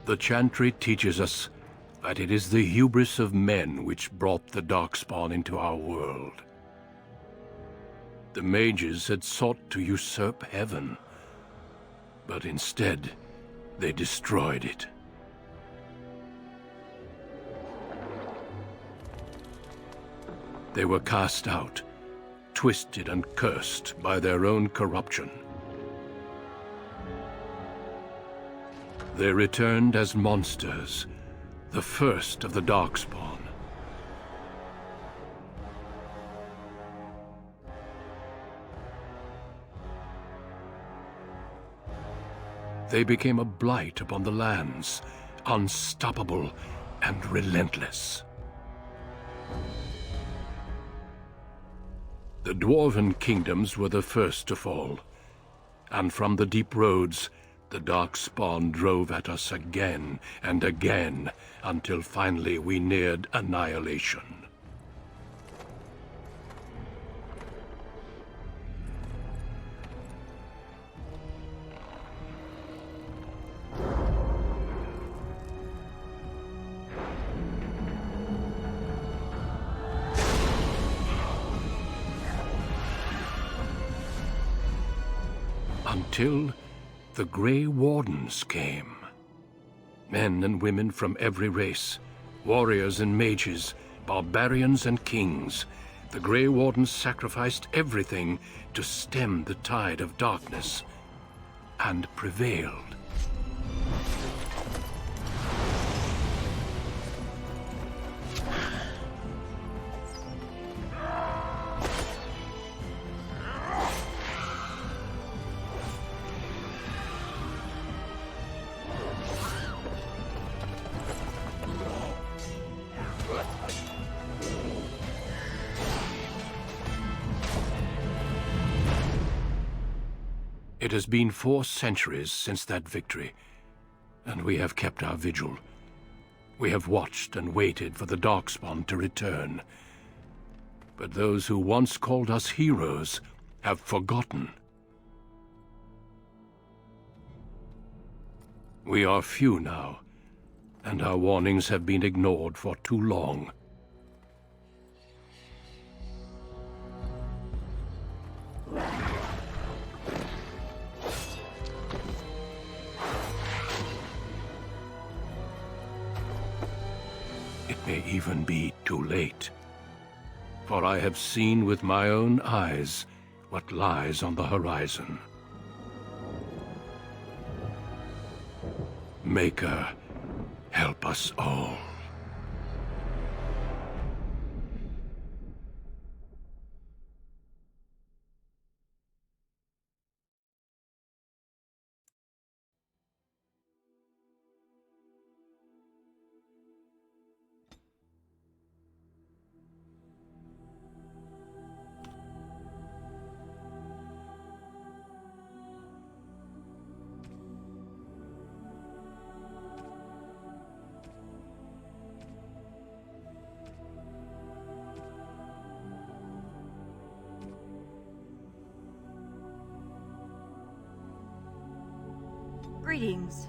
The Chantry teaches us that it is the hubris of men which brought the Darkspawn into our world. The mages had sought to usurp heaven, but instead they destroyed it. They were cast out, twisted and cursed by their own corruption. They returned as monsters, the first of the Darkspawn. They became a blight upon the lands, unstoppable and relentless. The Dwarven kingdoms were the first to fall, and from the deep roads, the Darkspawn drove at us again and again, until finally we neared annihilation. Until the Grey Wardens came. Men and women from every race, warriors and mages, barbarians and kings. The Grey Wardens sacrificed everything to stem the tide of darkness, and prevailed. It has been 4 centuries since that victory, and we have kept our vigil. We have watched and waited for the Darkspawn to return. But those who once called us heroes have forgotten. We are few now, and our warnings have been ignored for too long. It may even be too late, for I have seen with my own eyes what lies on the horizon. Maker, help us all. Greetings.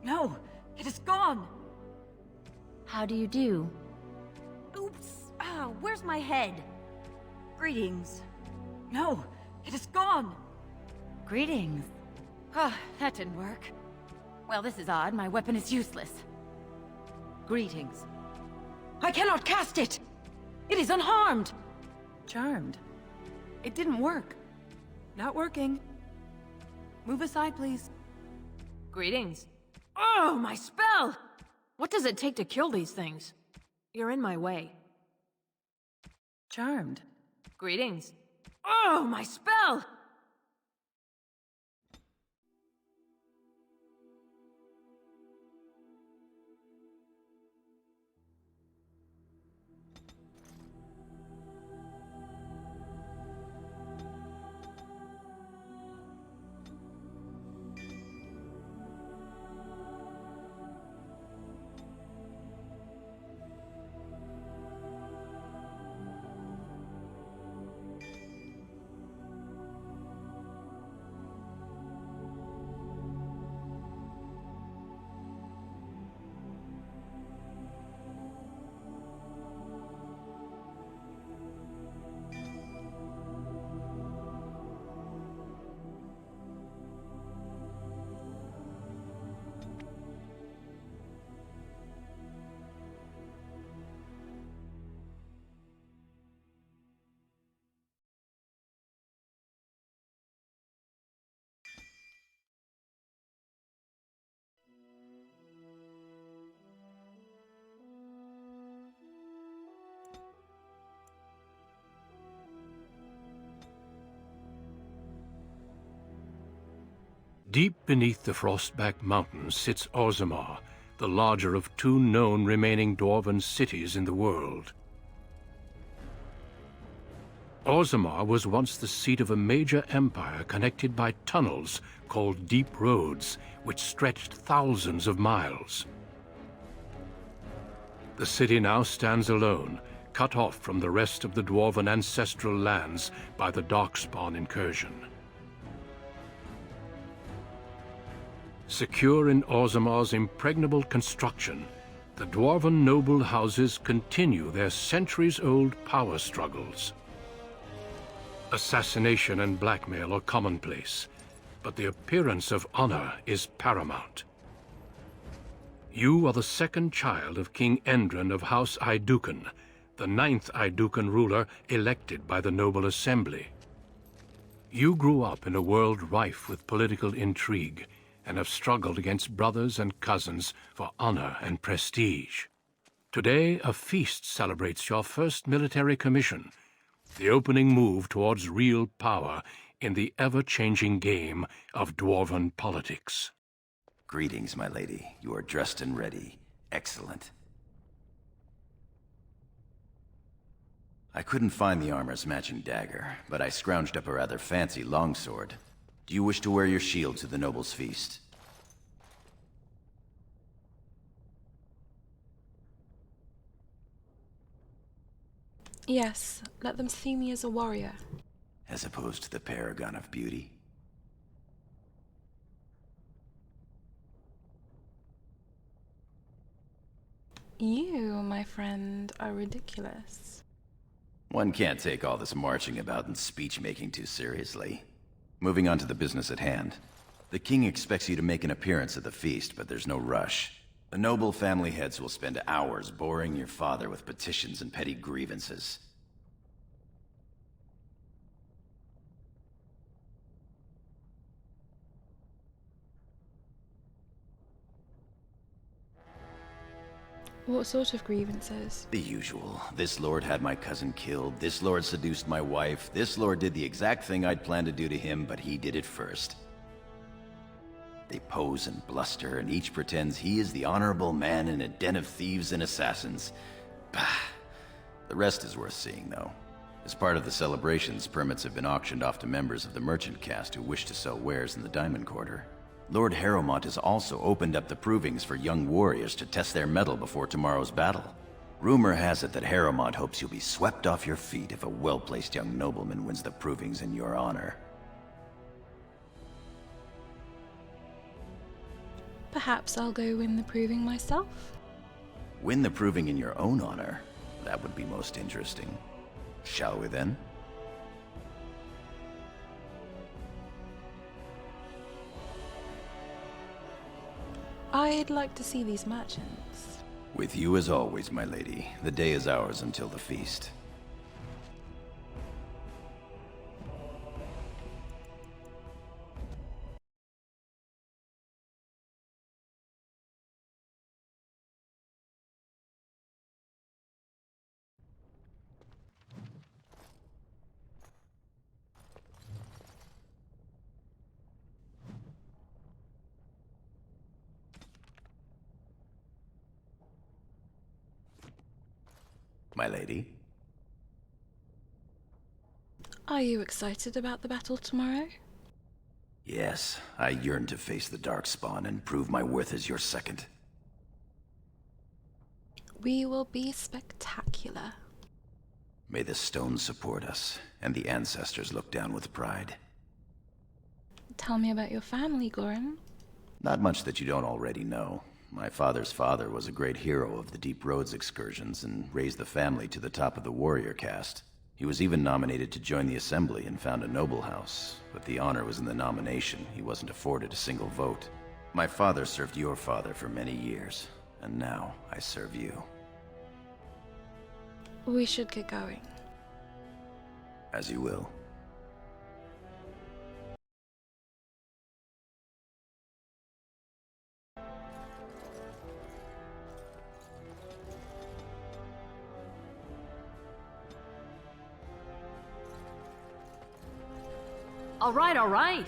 No, it is gone! How do you do? Oops! Ah, where's my head? Greetings. No, it is gone! Greetings. Ah, that didn't work. Well, this is odd. My weapon is useless. Greetings. I cannot cast it! It is unharmed! Charmed. It didn't work. Not working. Move aside, please. Greetings. Oh, my spell! What does it take to kill these things? You're in my way. Charmed. Greetings. Oh, my spell! Deep beneath the Frostback Mountains sits Orzammar, the larger of two known remaining dwarven cities in the world. Orzammar was once the seat of a major empire connected by tunnels called Deep Roads, which stretched thousands of miles. The city now stands alone, cut off from the rest of the dwarven ancestral lands by the Darkspawn incursion. Secure in Orzammar's impregnable construction, the dwarven noble houses continue their centuries-old power struggles. Assassination and blackmail are commonplace, but the appearance of honor is paramount. You are the second child of King Endron of House Aidukan, the 9th Aidukan ruler elected by the Noble Assembly. You grew up in a world rife with political intrigue, and have struggled against brothers and cousins for honor and prestige. Today, a feast celebrates your first military commission, the opening move towards real power in the ever-changing game of dwarven politics. Greetings, my lady. You are dressed and ready. Excellent. I couldn't find the armor's matching dagger, but I scrounged up a rather fancy longsword. Do you wish to wear your shield to the noble's feast? Yes, let them see me as a warrior. As opposed to the paragon of beauty? You, my friend, are ridiculous. One can't take all this marching about and speech-making too seriously. Moving on to the business at hand. The king expects you to make an appearance at the feast, but there's no rush. The noble family heads will spend hours boring your father with petitions and petty grievances. What sort of grievances? The usual. This lord had my cousin killed, this lord seduced my wife, this lord did the exact thing I'd planned to do to him, but he did it first. They pose and bluster, and each pretends he is the honorable man in a den of thieves and assassins. Bah! The rest is worth seeing, though. As part of the celebrations, permits have been auctioned off to members of the merchant caste who wish to sell wares in the Diamond Quarter. Lord Harrowmont has also opened up the provings for young warriors to test their mettle before tomorrow's battle. Rumor has it that Harrowmont hopes you'll be swept off your feet if a well-placed young nobleman wins the provings in your honor. Perhaps I'll go win the proving myself. Win the proving in your own honor. That would be most interesting. Shall we then? I'd like to see these merchants. With you as always, my lady. The day is ours until the feast. My lady? Are you excited about the battle tomorrow? Yes, I yearn to face the Darkspawn and prove my worth as your second. We will be spectacular. May the stones support us, and the ancestors look down with pride. Tell me about your family, Goran. Not much that you don't already know. My father's father was a great hero of the Deep Roads excursions and raised the family to the top of the warrior caste. He was even nominated to join the assembly and found a noble house, but the honor was in the nomination. He wasn't afforded a single vote. My father served your father for many years, and now I serve you. We should get going. As you will. All right, all right.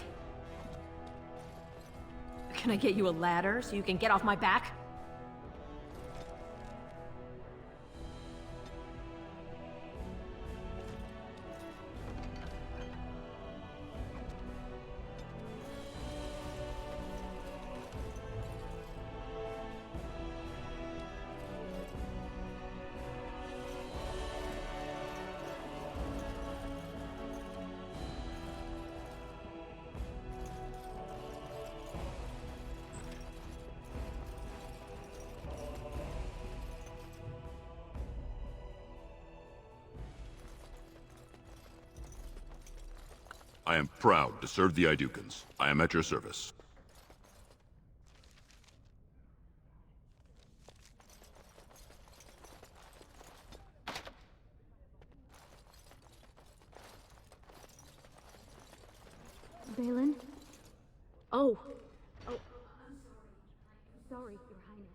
Can I get you a ladder so you can get off my back? I am proud to serve the Idukans. I am at your service. Balin? Oh. Oh. Sorry, Your Highness.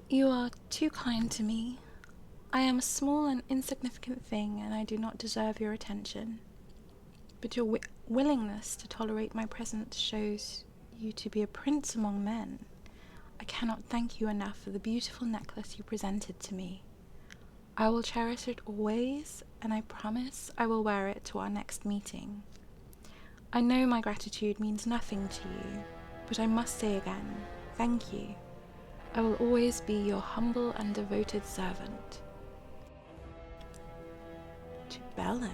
You are too kind to me. I am a small and insignificant thing, and I do not deserve your attention. But your willingness to tolerate my presence shows you to be a prince among men. I cannot thank you enough for the beautiful necklace you presented to me. I will cherish it always, and I promise I will wear it to our next meeting. I know my gratitude means nothing to you, but I must say again, thank you. I will always be your humble and devoted servant. To Balin.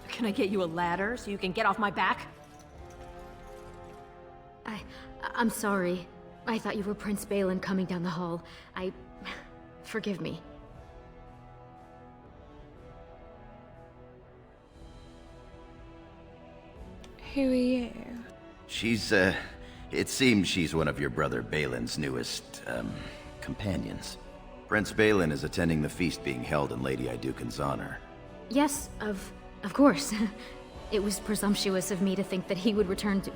Can I get you a ladder so you can get off my back? I'm sorry. I thought you were Prince Balin coming down the hall. Forgive me. Who are you? She's, it seems she's one of your brother Balin's newest, companions. Prince Balin is attending the feast being held in Lady Idukan's honor. Yes, of course. It was presumptuous of me to think that he would return to...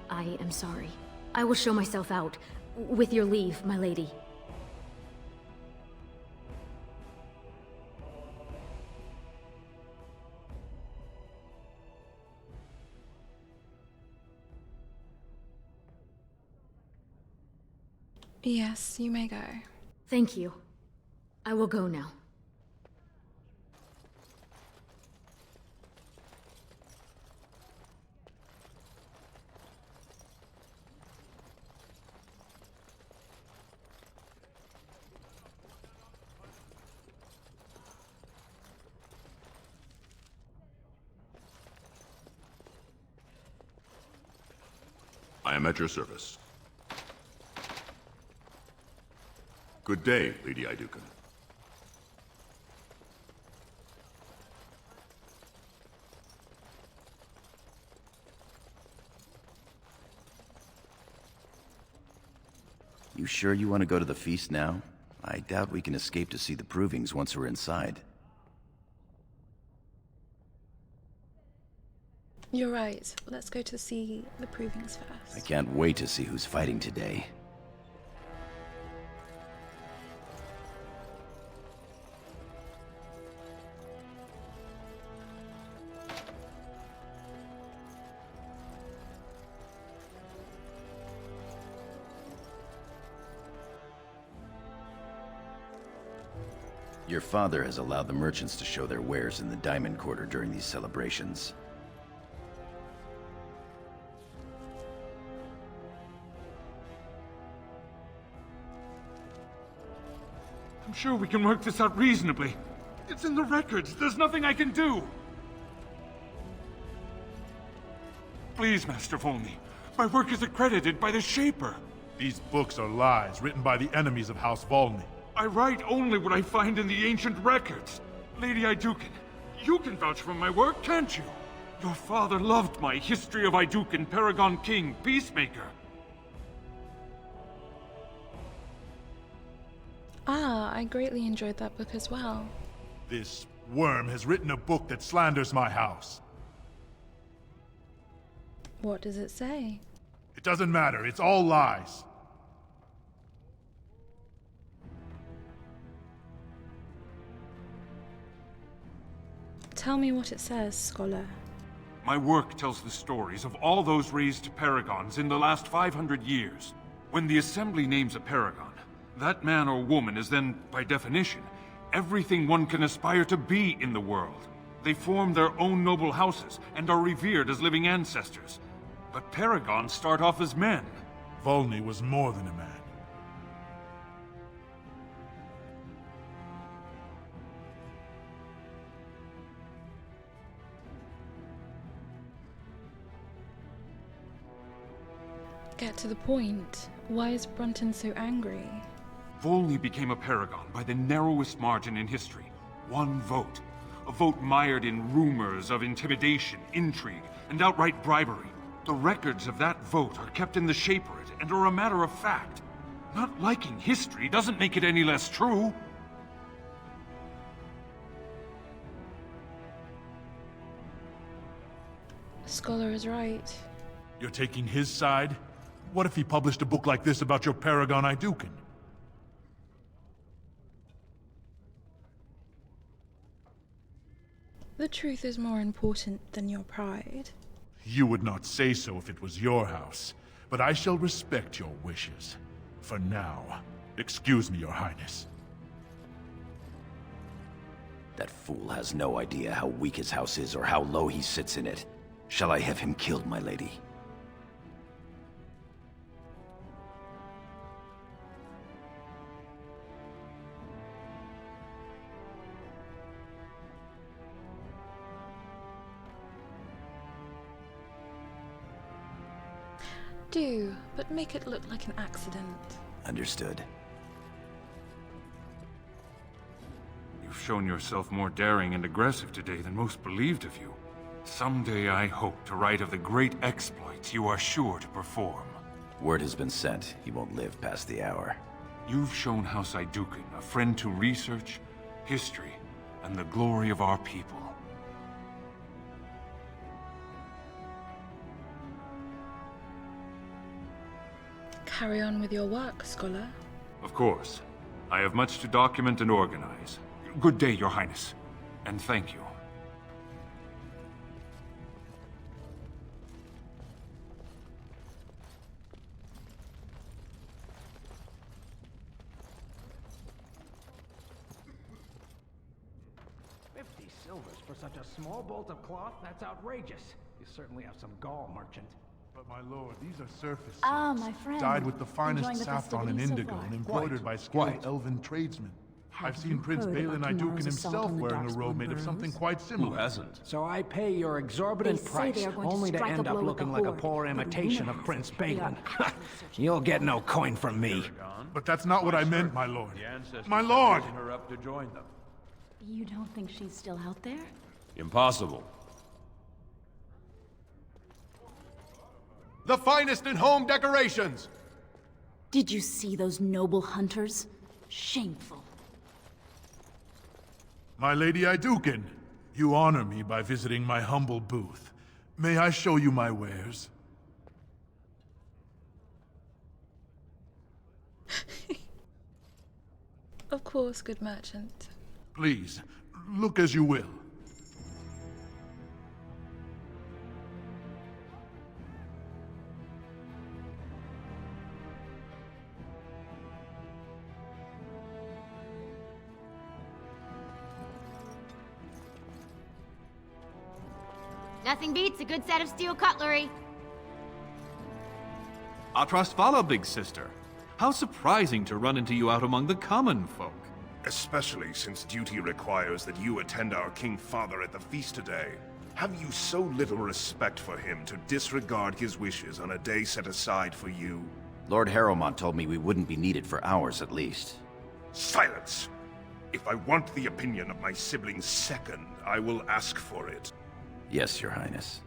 I am sorry. I will show myself out. With your leave, my lady. Yes, you may go. Thank you. I will go now. I am at your service. Good day, Lady Iduken. You sure you want to go to the feast now? I doubt we can escape to see the provings once we're inside. You're right. Let's go to see the provings first. I can't wait to see who's fighting today. Your father has allowed the merchants to show their wares in the Diamond Quarter during these celebrations. I'm sure we can work this out reasonably. It's in the records. There's nothing I can do. Please, Master Volney. My work is accredited by the Shaper. These books are lies written by the enemies of House Volney. I write only what I find in the ancient records. Lady Iduken, you can vouch for my work, can't you? Your father loved my History of Iduken, Paragon King, Peacemaker. Ah, I greatly enjoyed that book as well. This worm has written a book that slanders my house. What does it say? It doesn't matter, it's all lies. Tell me what it says, scholar. My work tells the stories of all those raised paragons in the last 500 years. When the Assembly names a paragon, that man or woman is then, by definition, everything one can aspire to be in the world. They form their own noble houses and are revered as living ancestors. But paragons start off as men. Volney was more than a man. Get to the point. Why is Brunton so angry? Volney became a paragon by the narrowest margin in history. One vote. A vote mired in rumors of intimidation, intrigue, and outright bribery. The records of that vote are kept in the Shaperate and are a matter of fact. Not liking history doesn't make it any less true. Scholar is right. You're taking his side? What if he published a book like this about your paragon Iduken? The truth is more important than your pride. You would not say so if it was your house, but I shall respect your wishes. For now, excuse me, Your Highness. That fool has no idea how weak his house is or how low he sits in it. Shall I have him killed, my lady? Do, but make it look like an accident. Understood. You've shown yourself more daring and aggressive today than most believed of you. Someday I hope to write of the great exploits you are sure to perform. Word has been sent. He won't live past the hour. You've shown House Iduken a friend to research, history, and the glory of our people. Carry on with your work, scholar. Of course. I have much to document and organize. Good day, Your Highness. And thank you. silvers for such a small bolt of cloth? That's outrageous. You certainly have some gall, merchant. But my lord, these are surface Ah, silks, my friend. dyed with the finest Enjoying the saffron and festivities so indigo far? and embroidered by skilled elven tradesmen. I've seen Prince Balin Iduken himself wearing a robe made of something quite similar. Who hasn't? So I pay your exorbitant They say price, they are going to only to strike a end up blow with looking the like a horde, poor but imitation of rumor Prince has it they are Balin. actively searching. You'll get no coin from me. But that's not what I meant, my lord. The ancestors My are lord! raising her up to join them. You don't think she's still out there? Impossible. The finest in home decorations! Did you see those noble hunters? Shameful. My Lady Iduken, you honor me by visiting my humble booth. May I show you my wares? Of course, good merchant. Please, look as you will. Nothing beats a good set of steel cutlery. Our trust follow, big sister. How surprising to run into you out among the common folk. Especially since duty requires that you attend our King Father at the feast today. Have you so little respect for him to disregard his wishes on a day set aside for you? Lord Harrowmont told me we wouldn't be needed for hours at least. Silence! If I want the opinion of my siblings second, I will ask for it. Yes, Your Highness.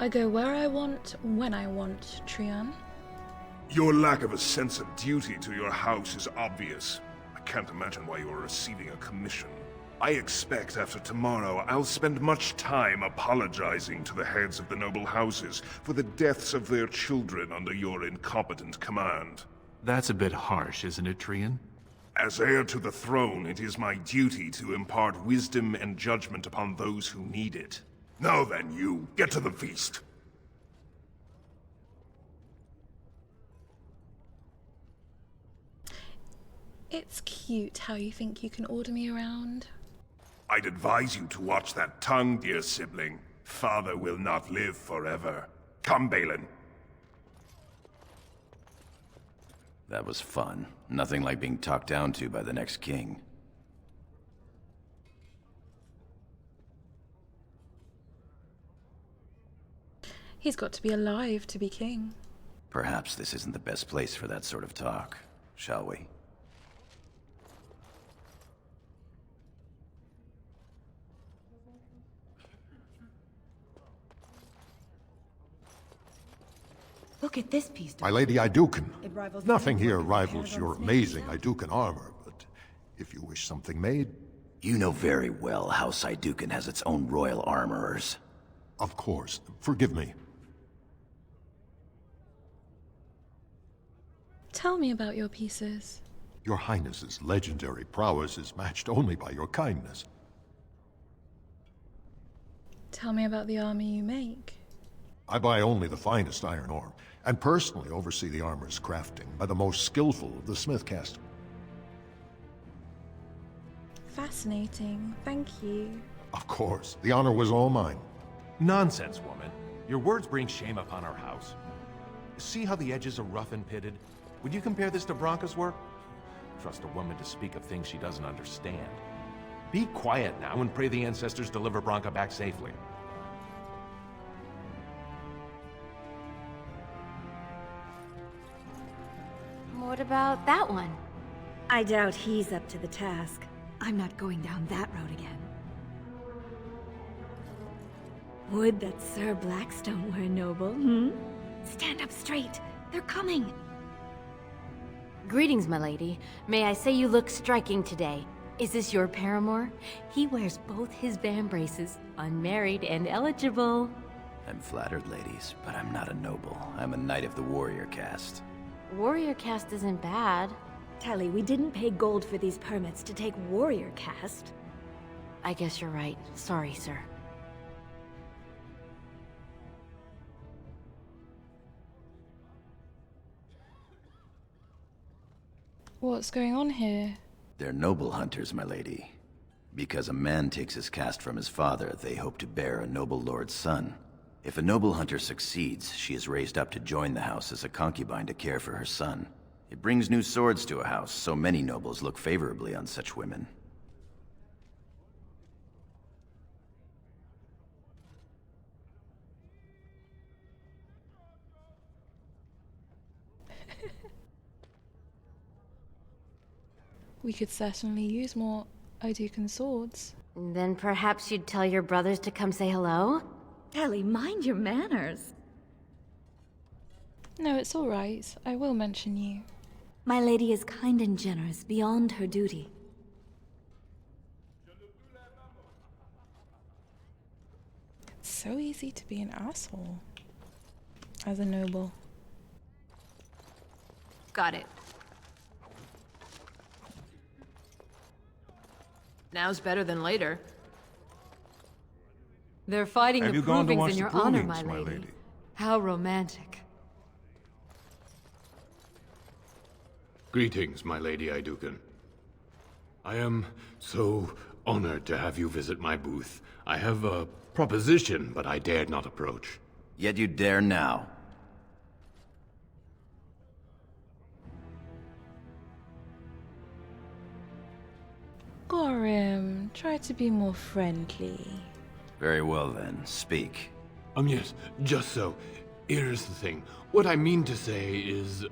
I go where I want, when I want, Trian. Your lack of a sense of duty to your house is obvious. I can't imagine why you are receiving a commission. I expect after tomorrow I'll spend much time apologizing to the heads of the noble houses for the deaths of their children under your incompetent command. That's a bit harsh, isn't it, Trian? As heir to the throne, it is my duty to impart wisdom and judgment upon those who need it. Now then, you, get to the feast. It's cute how you think you can order me around. I'd advise you to watch that tongue, dear sibling. Father will not live forever. Come, Balin. That was fun. Nothing like being talked down to by the next king. He's got to be alive to be king. Perhaps this isn't the best place for that sort of talk, shall we? Look at this piece. My Lady Iduken, It rivals nothing the here work of rivals your Paragon's amazing made. Iduken armor, but if you wish something made... You know very well House Iduken has its own royal armorers. Of course. Forgive me. Tell me about your pieces. Your Highness's legendary prowess is matched only by your kindness. Tell me about the armor you make. I buy only the finest iron ore, and personally oversee the armor's crafting by the most skillful of the smith caste. Fascinating. Thank you. Of course, the honor was all mine. Nonsense, woman. Your words bring shame upon our house. See how the edges are rough and pitted? Would you compare this to Branca's work? Trust a woman to speak of things she doesn't understand. Be quiet now and pray the ancestors deliver Branca back safely. What about that one? I doubt he's up to the task. I'm not going down that road again. Would that Sir Blackstone were noble, hmm? Stand up straight. They're coming. Greetings, my lady. May I say you look striking today. Is this your paramour? He wears both his vambraces, unmarried and eligible. I'm flattered, ladies, but I'm not a noble. I'm a knight of the warrior caste. Warrior caste isn't bad. Tally, we didn't pay gold for these permits to take warrior caste. I guess you're right. Sorry, sir. What's going on here? They're noble hunters, my lady. Because a man takes his caste from his father, they hope to bear a noble lord's son. If a noble hunter succeeds, she is raised up to join the house as a concubine to care for her son. It brings new swords to a house, so many nobles look favorably on such women. We could certainly use more Odukan swords. Then perhaps you'd tell your brothers to come say hello? Ellie, mind your manners. No, it's all right. I will mention you. My lady is kind and generous beyond her duty. It's so easy to be an asshole as a noble. Got it. Now's better than later. They're fighting Have the you gone to provings watch in the your honor, provings, my my lady. lady? How romantic. Greetings, my lady Idukan. I am so honored to have you visit my booth. I have a proposition, but I dared not approach. Yet you dare now. Gorim, try to be more friendly. Very well then, speak. Yes, just so. Here's the thing. What I mean to say is...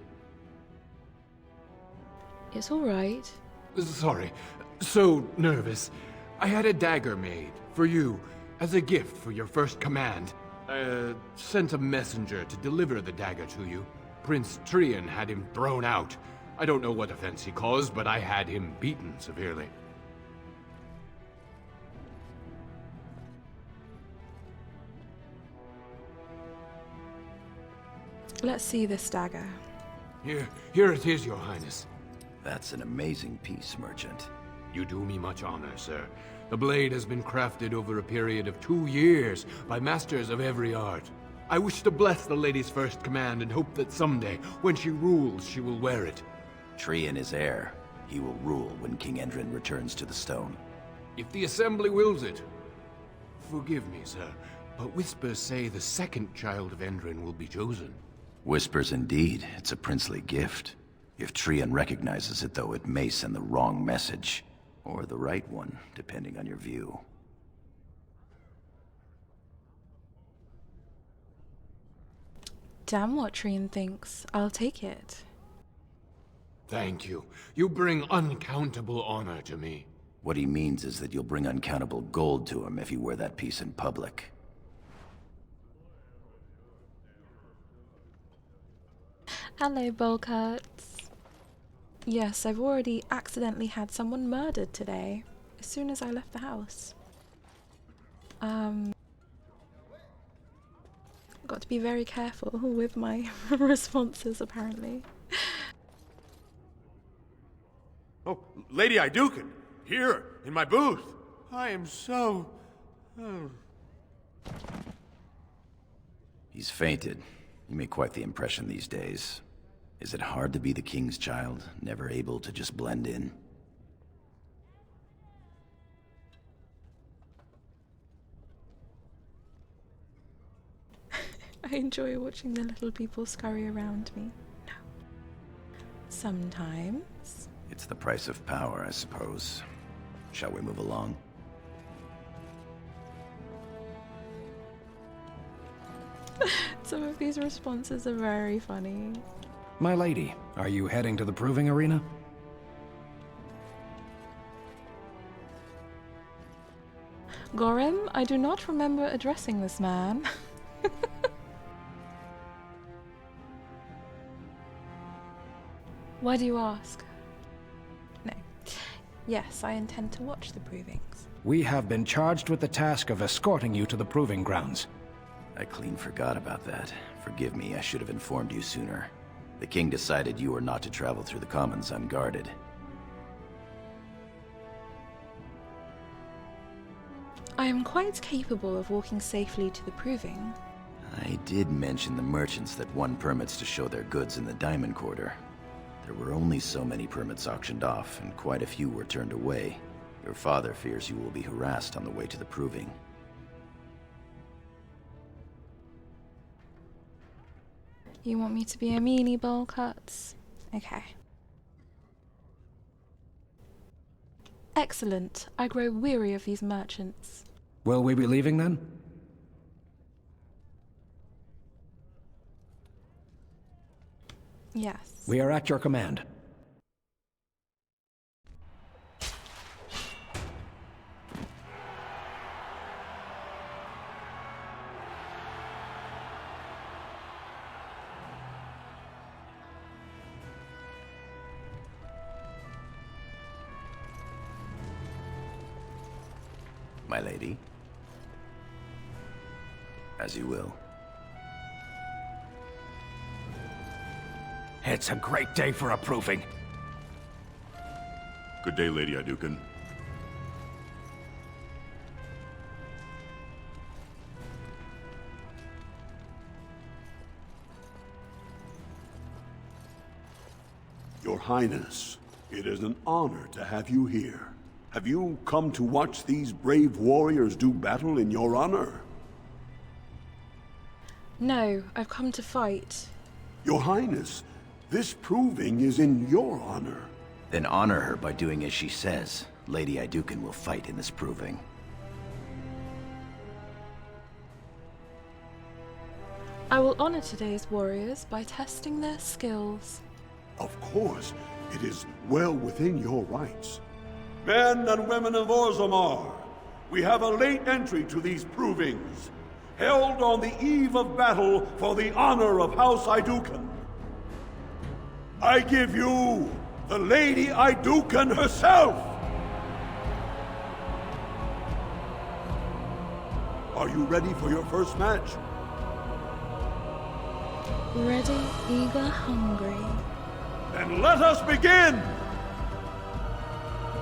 It's all right. Sorry. So nervous. I had a dagger made, for you, as a gift for your first command. I sent a messenger to deliver the dagger to you. Prince Trian had him thrown out. I don't know what offense he caused, but I had him beaten severely. Let's see this dagger. Here it is, your highness. That's an amazing piece, merchant. You do me much honor, sir. The blade has been crafted over a period of 2 years by masters of every art. I wish to bless the lady's first command and hope that someday, when she rules, she will wear it. Trian is heir. He will rule when King Endrin returns to the stone. If the assembly wills it. Forgive me, sir, but whispers say the second child of Endrin will be chosen. Whispers indeed. It's a princely gift. If Trian recognizes it, though, it may send the wrong message. Or the right one, depending on your view. Damn what Trian thinks. I'll take it. Thank you. You bring uncountable honor to me. What he means is that you'll bring uncountable gold to him if you wear that piece in public. Hello, Bolkarts. Yes, I've already accidentally had someone murdered today, as soon as I left the house. Got to be very careful with my responses, apparently. Oh, Lady Idukan! Here, in my booth! I am so... Oh. He's fainted. You make quite the impression these days. Is it hard to be the king's child, never able to just blend in? I enjoy watching the little people scurry around me. No. Sometimes. It's the price of power, I suppose. Shall we move along? Some of these responses are very funny. My lady, are you heading to the proving arena? Gorim, I do not remember addressing this man. Why do you ask? No. Yes, I intend to watch the provings. We have been charged with the task of escorting you to the proving grounds. I clean forgot about that. Forgive me, I should have informed you sooner. The king decided you were not to travel through the commons unguarded. I am quite capable of walking safely to the proving. I did mention the merchants that won permits to show their goods in the Diamond Quarter. There were only so many permits auctioned off, and quite a few were turned away. Your father fears you will be harassed on the way to the proving. You want me to be a meanie bowl cuts? Okay. Excellent. I grow weary of these merchants. Will we be leaving then? Yes. We are at your command. My lady? As you will. It's a great day for a proving. Good day, Lady Idukan. Your Highness, it is an honor to have you here. Have you come to watch these brave warriors do battle in your honor? No, I've come to fight. Your Highness, this proving is in your honor. Then honor her by doing as she says. Lady Idukan will fight in this proving. I will honor today's warriors by testing their skills. Of course, it is well within your rights. Men and women of Orzammar, we have a late entry to these provings, held on the eve of battle for the honor of House Idukan. I give you the Lady Idukan herself! Are you ready for your first match? Ready, eager, hungry. Then let us begin!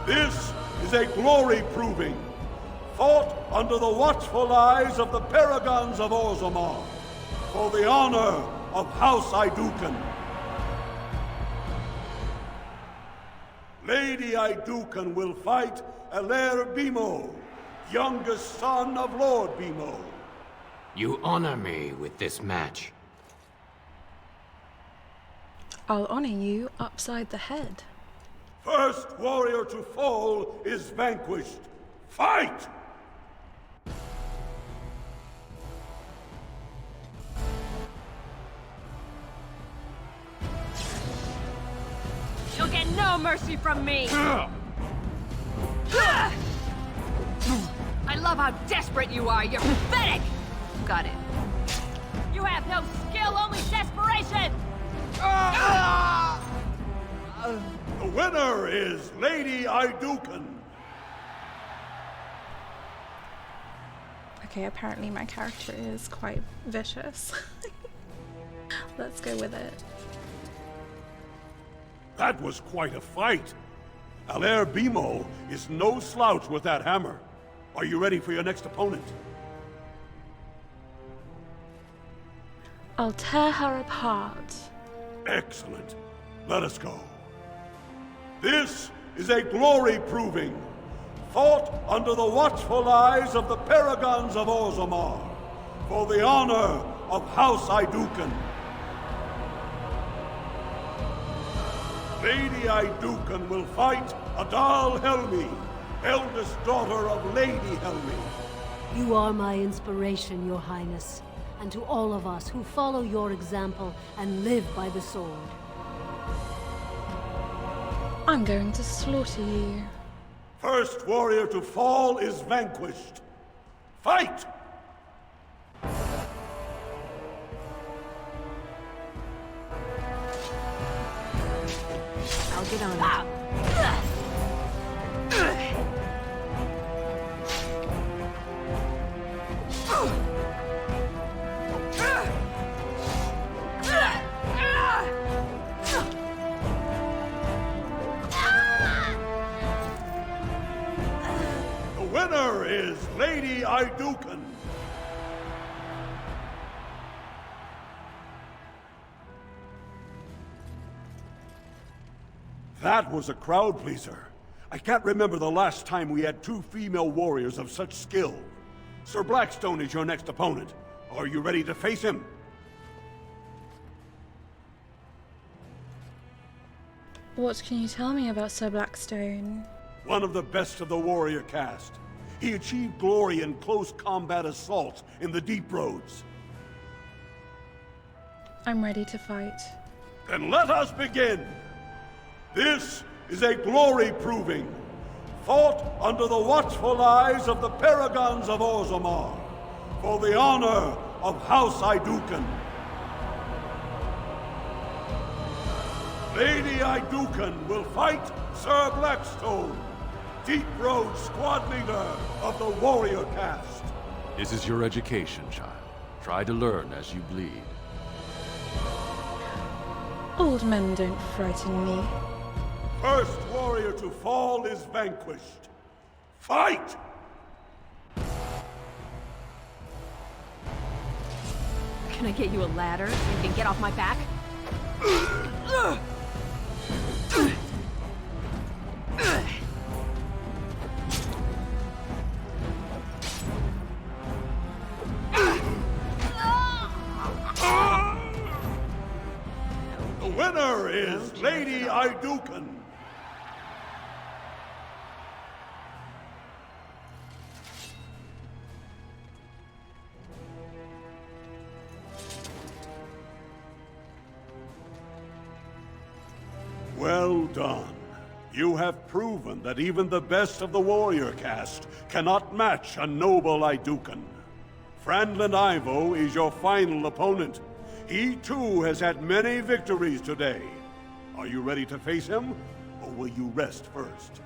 This is a glory proving, fought under the watchful eyes of the paragons of Orzammar, for the honor of House Idukan. Lady Idukan will fight Alair Bimo, youngest son of Lord Bimo. You honor me with this match. I'll honor you upside the head. First warrior to fall is vanquished. Fight! You'll get no mercy from me! I love how desperate you are. You're pathetic! Got it. You have no skill, only desperation! The winner is Lady Idukan. Okay, apparently my character is quite vicious. Let's go with it. That was quite a fight. Alair Bimo is no slouch with that hammer. Are you ready for your next opponent? I'll tear her apart. Excellent. Let us go. This is a glory proving, fought under the watchful eyes of the paragons of Orzammar, for the honor of House Idukan. Lady Idukan will fight Adal Helmi, eldest daughter of Lady Helmi. You are my inspiration, Your Highness, and to all of us who follow your example and live by the sword. I'm going to slaughter you. First warrior to fall is vanquished. Fight! I'll get on it. The winner is Lady Idukan. That was a crowd pleaser. I can't remember the last time we had two female warriors of such skill. Sir Blackstone is your next opponent. Are you ready to face him? What can you tell me about Sir Blackstone? One of the best of the warrior caste. He achieved glory in close combat assaults in the deep roads. I'm ready to fight. Then let us begin! This is a glory proving, fought under the watchful eyes of the Paragons of Orzammar, for the honor of House Iduken. Lady Iduken will fight Sir Blackstone, Deep Road squad leader of the warrior caste. This is your education, child. Try to learn as you bleed. Old men don't frighten me. First warrior to fall is vanquished. Fight! Can I get you a ladder so you can get off my back? The winner is Lady Iduken. Well done. You have proven that even the best of the warrior caste cannot match a noble Iduken. Franlin Ivo is your final opponent. He too has had many victories today. Are you ready to face him, or will you rest first?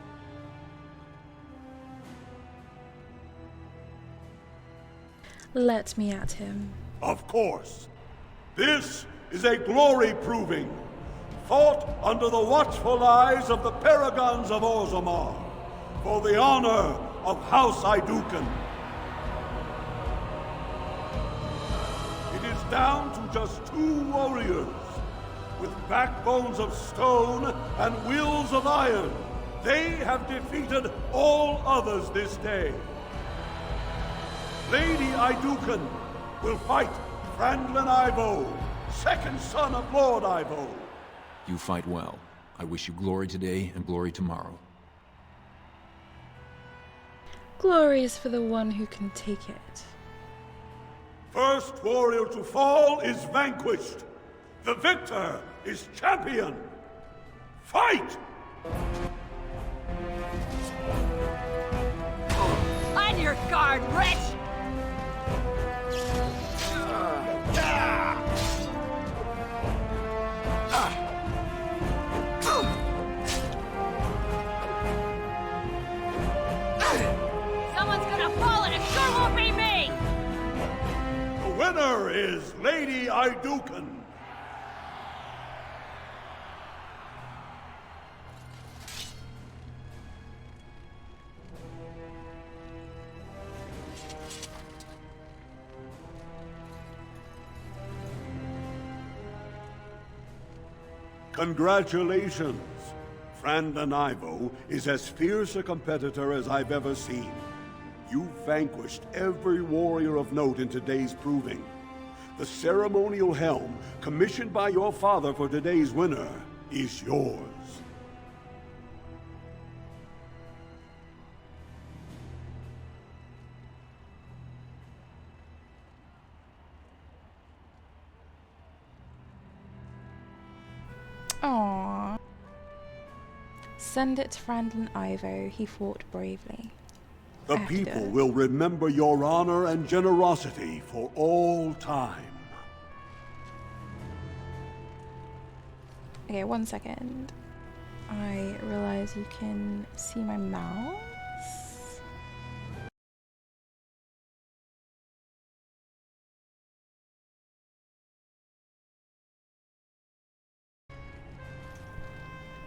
Let me at him. Of course. This is a glory proving, fought under the watchful eyes of the Paragons of Orzammar, for the honor of House Iduken. It is down to just two warriors, with backbones of stone and wheels of iron. They have defeated all others this day. Lady Iduken will fight Franlin Ivo, second son of Lord Ivo. You fight well. I wish you glory today and glory tomorrow. Glory is for the one who can take it. First warrior to fall is vanquished. The victor is champion. Fight! On your guard, wretch! Someone's gonna fall and it sure won't be me! The winner is Lady Iduken. Congratulations! Franlin Ivo is as fierce a competitor as I've ever seen. You vanquished every warrior of note in today's proving. The ceremonial helm, commissioned by your father for today's winner, is yours. Aww. Send it to Franlin Ivo. He fought bravely. The people will remember your honor and generosity for all time. Okay, 1 second. I realize you can see my mouse.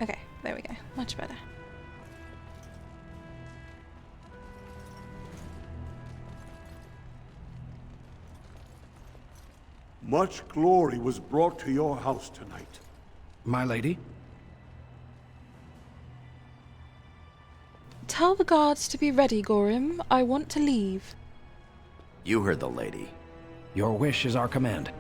Okay, there we go. Much better. Much glory was brought to your house tonight. My lady? Tell the guards to be ready, Gorim. I want to leave. You heard the lady. Your wish is our command.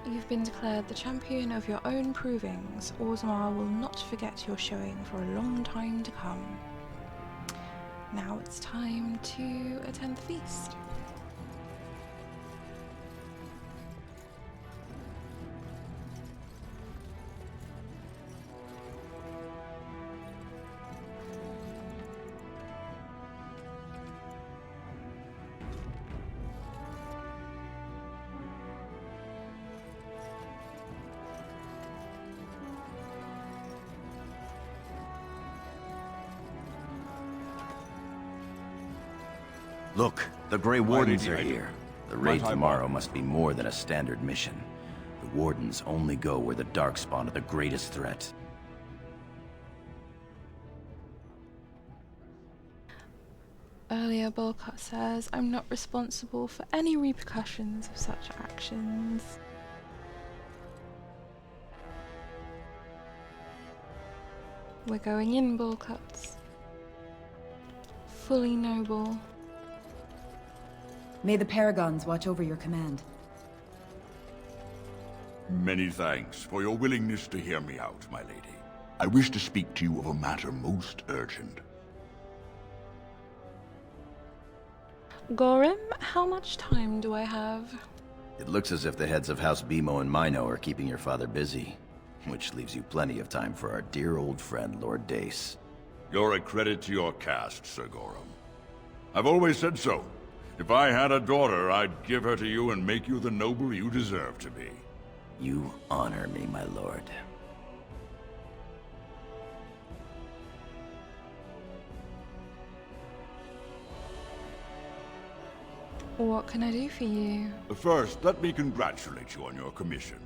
You've been declared the champion of your own provings. Orzammar will not forget your showing for a long time to come. Now it's time to attend the feast. Look, the Grey Wardens are here. The raid tomorrow must be more than a standard mission. The Wardens only go where the Darkspawn are the greatest threat. Earlier, Bolcott says, I'm not responsible for any repercussions of such actions. We're going in, Bolcott. Fully noble. May the Paragons watch over your command. Many thanks for your willingness to hear me out, my lady. I wish to speak to you of a matter most urgent. Gorim, how much time do I have? It looks as if the heads of House Bimo and Mino are keeping your father busy, which leaves you plenty of time for our dear old friend, Lord Dace. You're a credit to your caste, Sir Gorim. I've always said so. If I had a daughter, I'd give her to you and make you the noble you deserve to be. You honor me, my lord. What can I do for you? First, let me congratulate you on your commission.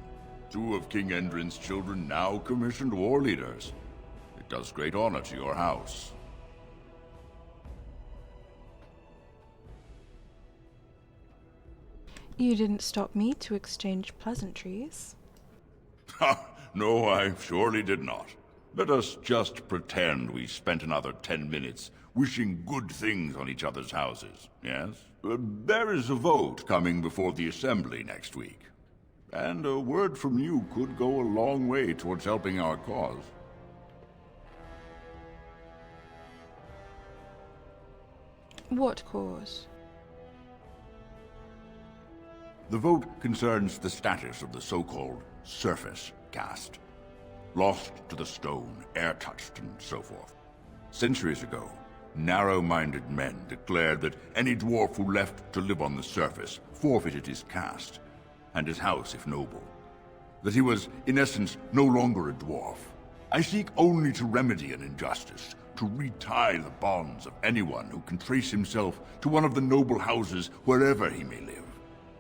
2 of King Endrin's children now commissioned war leaders. It does great honor to your house. You didn't stop me to exchange pleasantries. Ha! No, I surely did not. Let us just pretend we spent another 10 minutes wishing good things on each other's houses, yes? There is a vote coming before the Assembly next week. And a word from you could go a long way towards helping our cause. What cause? The vote concerns the status of the so-called surface caste. Lost to the stone, air-touched, and so forth. Centuries ago, narrow-minded men declared that any dwarf who left to live on the surface forfeited his caste, and his house if noble. That he was, in essence, no longer a dwarf. I seek only to remedy an injustice, to retie the bonds of anyone who can trace himself to one of the noble houses wherever he may live.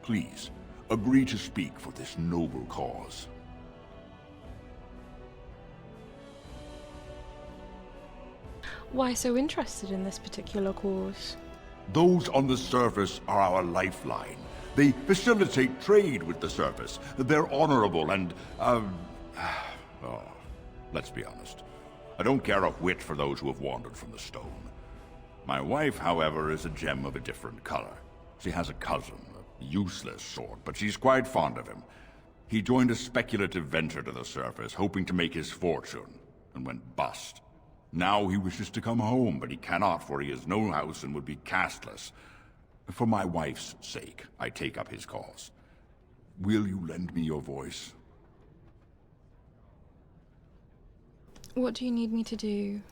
Please, agree to speak for this noble cause. Why so interested in this particular cause? Those on the surface are our lifeline. They facilitate trade with the surface. They're honorable and, let's be honest. I don't care a whit for those who have wandered from the stone. My wife, however, is a gem of a different color. She has a cousin, a useless sort, but she's quite fond of him. He joined a speculative venture to the surface, hoping to make his fortune, and went bust. Now he wishes to come home, but he cannot, for he has no house and would be casteless. For my wife's sake, I take up his cause. Will you lend me your voice? What do you need me to do?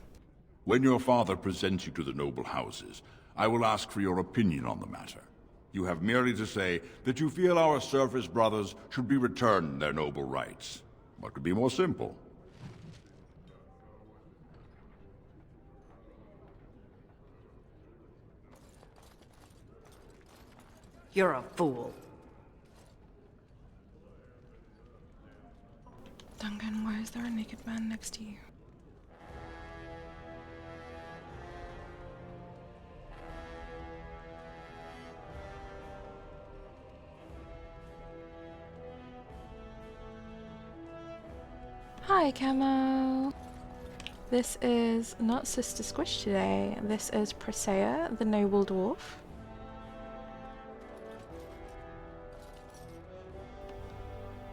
When your father presents you to the noble houses, I will ask for your opinion on the matter. You have merely to say that you feel our surface brothers should be returned their noble rights. What could be more simple? You're a fool. Duncan, why is there a naked man next to you? Hi, Camo! This is not Sister Squish today. This is Presea, the noble dwarf.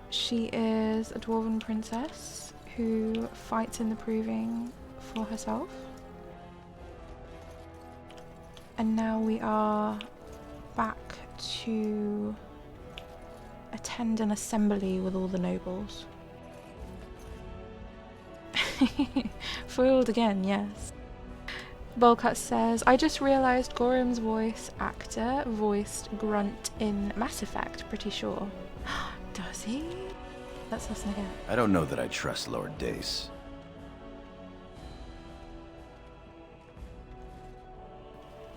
She is a dwarven princess who fights in the proving for herself. And now we are back to attend an assembly with all the nobles. Foiled again, yes. Bowlcut says, I just realised Gorham's voice actor voiced Grunt in Mass Effect, pretty sure. Does he? Let's listen again. I don't know that I trust Lord Dace.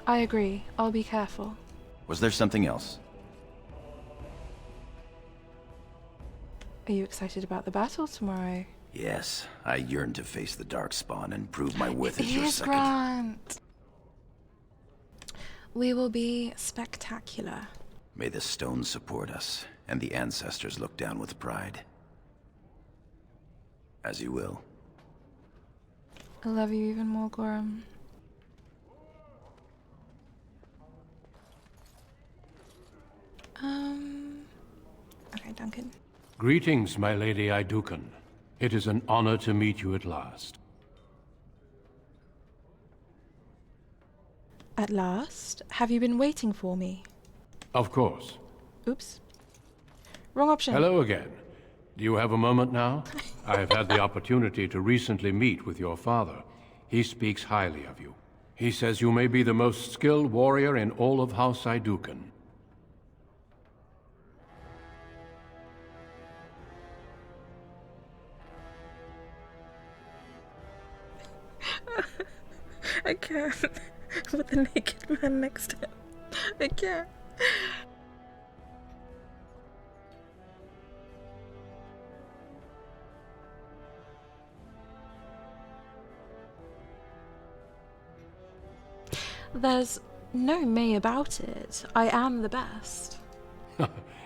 I agree. I'll be careful. Was there something else? Are you excited about the battle tomorrow? Yes, I yearn to face the Darkspawn and prove my worth as your Yes, second. Grant. We will be spectacular. May the stones support us, and the ancestors look down with pride. As you will. I love you even more, Gorham. Okay, Duncan. Greetings, my lady Idukan. It is an honor to meet you at last. At last? Have you been waiting for me? Of course. Oops. Wrong option. Hello again. Do you have a moment now? I have had the opportunity to recently meet with your father. He speaks highly of you. He says you may be the most skilled warrior in all of House Idukan. I can't. With the naked man next to him. I can't. There's no me about it. I am the best.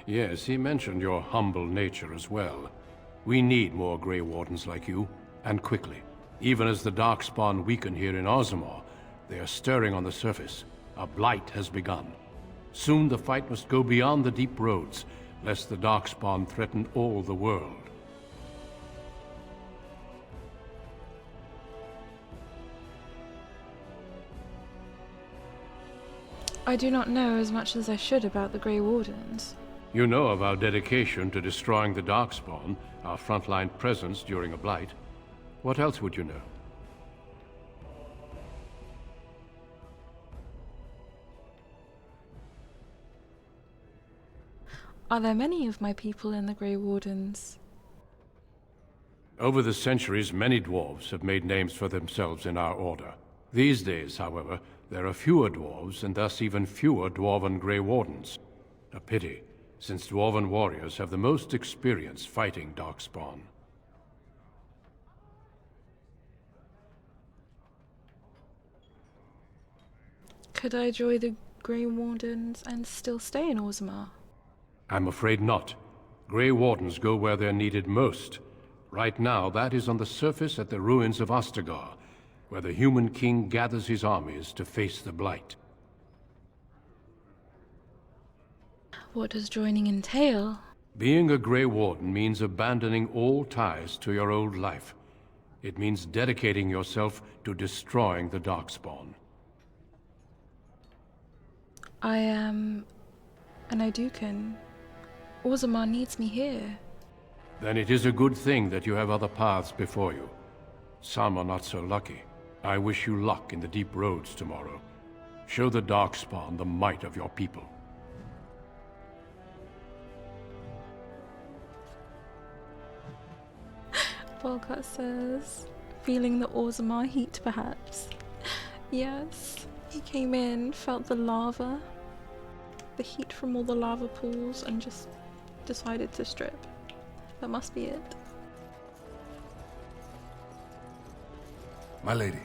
Yes, he mentioned your humble nature as well. We need more Grey Wardens like you, and quickly. Even as the Darkspawn weaken here in Orzammar, they are stirring on the surface. A blight has begun. Soon the fight must go beyond the deep roads, lest the Darkspawn threaten all the world. I do not know as much as I should about the Grey Wardens. You know of our dedication to destroying the Darkspawn, our frontline presence during a blight. What else would you know? Are there many of my people in the Grey Wardens? Over the centuries, many dwarves have made names for themselves in our order. These days, however, there are fewer dwarves and thus even fewer dwarven Grey Wardens. A pity, since dwarven warriors have the most experience fighting Darkspawn. Could I join the Grey Wardens and still stay in Orzammar? I'm afraid not. Grey Wardens go where they're needed most. Right now, that is on the surface at the ruins of Ostagar, where the human king gathers his armies to face the blight. What does joining entail? Being a Grey Warden means abandoning all ties to your old life. It means dedicating yourself to destroying the Darkspawn. I am an Idukan. Orzammar needs me here. Then it is a good thing that you have other paths before you. Some are not so lucky. I wish you luck in the deep roads tomorrow. Show the Darkspawn the might of your people. Volkart says, feeling the Orzammar heat perhaps. Yes, he came in, felt the lava. the heat from all the lava pools and just decided to strip. That must be it. My lady.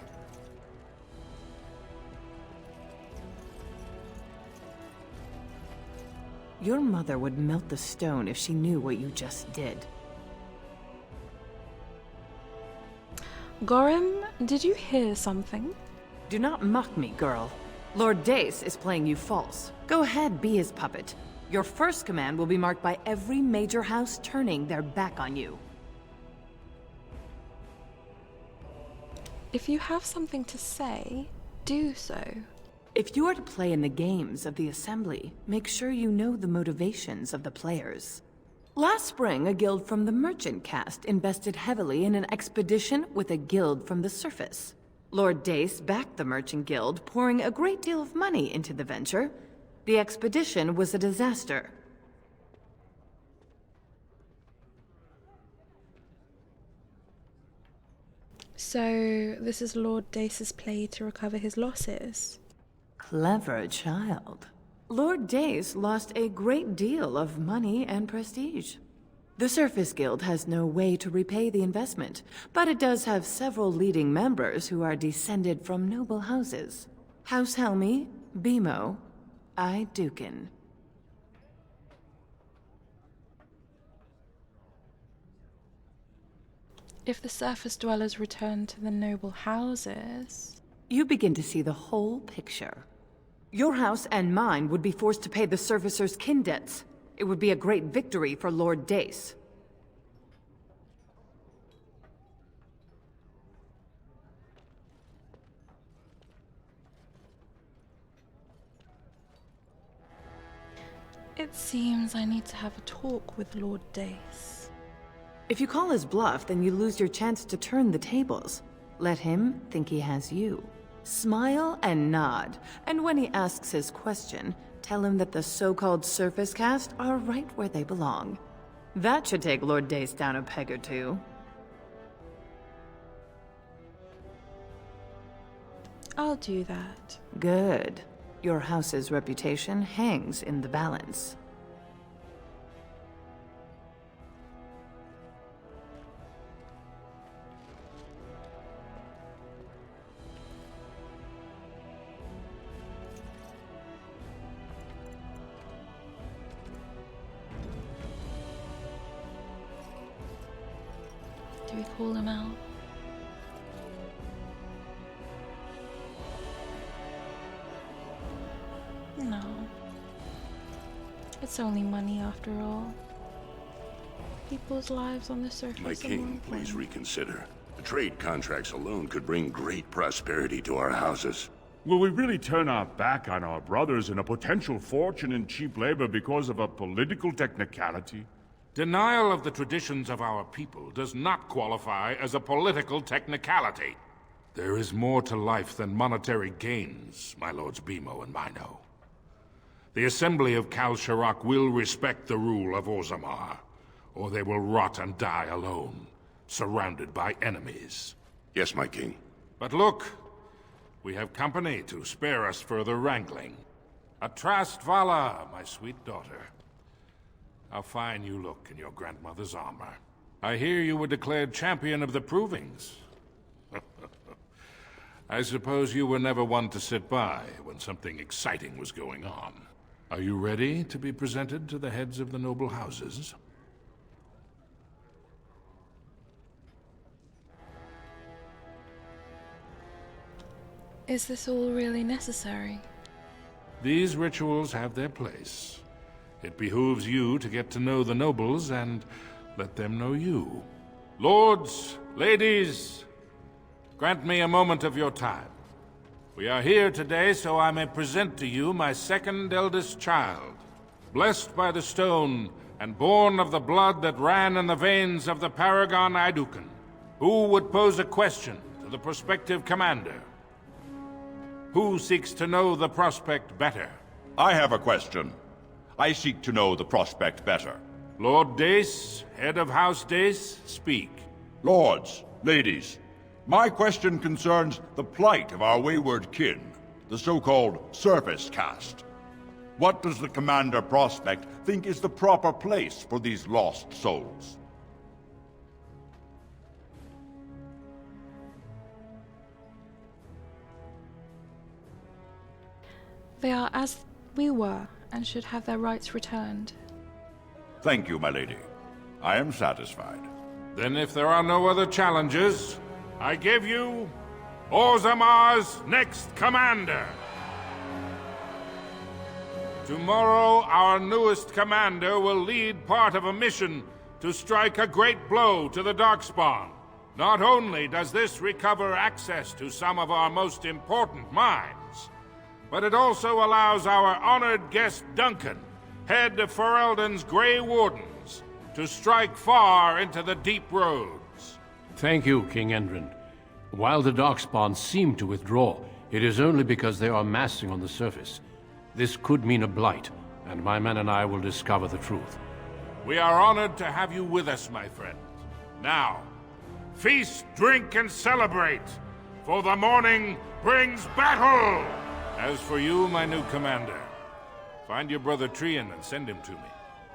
Your mother would melt the stone if she knew what you just did. Gorham, did you hear something? Do not mock me, girl. Lord Dace is playing you false. Go ahead, be his puppet. Your first command will be marked by every major house turning their back on you. If you have something to say, do so. If you are to play in the games of the Assembly, make sure you know the motivations of the players. Last spring, a guild from the Merchant caste invested heavily in an expedition with a guild from the surface. Lord Dace backed the Merchant Guild, pouring a great deal of money into the venture. The expedition was a disaster. So, this is Lord Dace's play to recover his losses? Clever child. Lord Dace lost a great deal of money and prestige. The Surface Guild has no way to repay the investment, but it does have several leading members who are descended from noble houses. House Helmi, Bimo, Dukin. If the surface dwellers return to the noble houses... You begin to see the whole picture. Your house and mine would be forced to pay the Surfacers' kin debts. It would be a great victory for Lord Dace. It seems I need to have a talk with Lord Dace. If you call his bluff, then you lose your chance to turn the tables. Let him think he has you. Smile and nod, and when he asks his question, tell him that the so-called Surface caste are right where they belong. That should take Lord Dace down a peg or two. I'll do that. Good. Your house's reputation hangs in the balance. Do we call him out? No. It's only money after all. People's lives on the surface. My king, please reconsider. The trade contracts alone could bring great prosperity to our houses. Will we really turn our back on our brothers and a potential fortune in cheap labor because of a political technicality? Denial of the traditions of our people does not qualify as a political technicality. There is more to life than monetary gains, my lords Bimo and Mino. The Assembly of Kal Sharok will respect the rule of Orzammar, or they will rot and die alone, surrounded by enemies. Yes, my king. But look, we have company to spare us further wrangling. Atrast Vala, my sweet daughter. How fine you look in your grandmother's armor. I hear you were declared champion of the Provings. I suppose you were never one to sit by when something exciting was going on. Are you ready to be presented to the heads of the noble houses? Is this all really necessary? These rituals have their place. It behooves you to get to know the nobles and let them know you. Lords, ladies, grant me a moment of your time. We are here today so I may present to you my second eldest child, blessed by the stone and born of the blood that ran in the veins of the Paragon Idukan. Who would pose a question to the prospective commander? Who seeks to know the prospect better? I have a question. I seek to know the prospect better. Lord Dace, head of House Dace, speak. Lords, ladies, my question concerns the plight of our wayward kin, the so-called Surface caste. What does the Commander Prospect think is the proper place for these lost souls? They are as we were, and should have their rights returned. Thank you, my lady. I am satisfied. Then if there are no other challenges, I give you Orzammar's next commander. Tomorrow, our newest commander will lead part of a mission to strike a great blow to the Darkspawn. Not only does this recover access to some of our most important mines, but it also allows our honored guest Duncan, head of Ferelden's Grey Wardens, to strike far into the deep roads. Thank you, King Endrin. While the Darkspawn seem to withdraw, it is only because they are massing on the surface. This could mean a blight, and my men and I will discover the truth. We are honored to have you with us, my friend. Now, feast, drink, and celebrate, for the morning brings battle! As for you, my new commander, find your brother Trian and send him to me.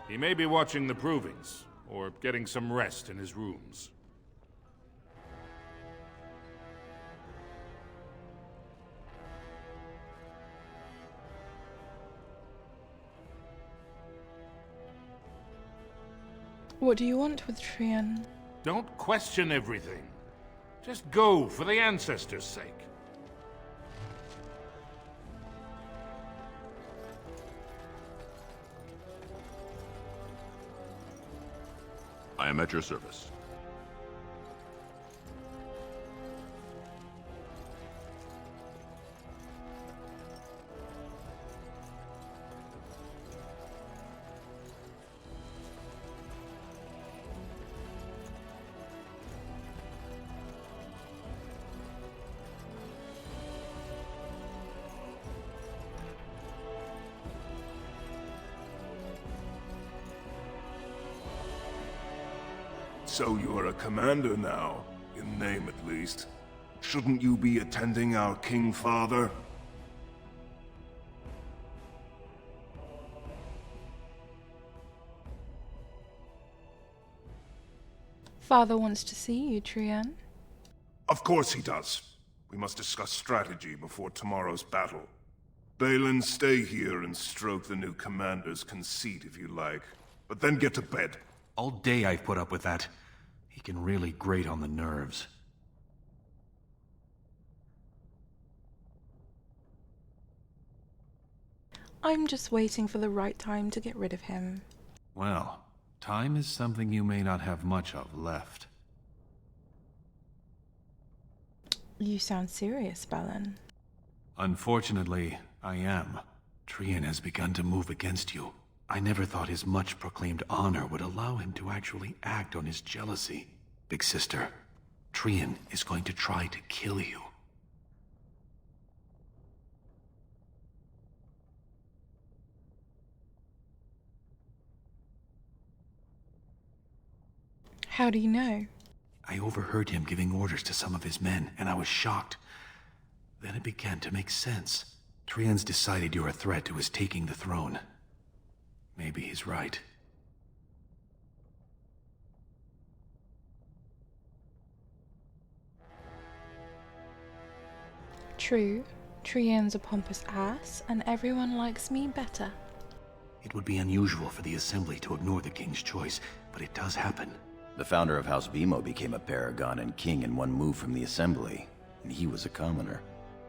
He may be watching the provings, or getting some rest in his rooms. What do you want with Trian? Don't question everything. Just go for the ancestors' sake. I am at your service. So you're a commander now, in name at least. Shouldn't you be attending our King Father? Father wants to see you, Trian. Of course he does. We must discuss strategy before tomorrow's battle. Balin, stay here and stroke the new commander's conceit if you like. But then get to bed. All day I've put up with that. He can really grate on the nerves. I'm just waiting for the right time to get rid of him. Well, time is something you may not have much of left. You sound serious, Balin. Unfortunately, I am. Trian has begun to move against you. I never thought his much-proclaimed honor would allow him to actually act on his jealousy. Big Sister, Trian is going to try to kill you. How do you know? I overheard him giving orders to some of his men, and I was shocked. Then it began to make sense. Trian's decided you're a threat to his taking the throne. Maybe he's right. True. Trian's a pompous ass, and everyone likes me better. It would be unusual for the Assembly to ignore the King's choice, but it does happen. The founder of House Vimo became a paragon and king in one move from the Assembly, and he was a commoner.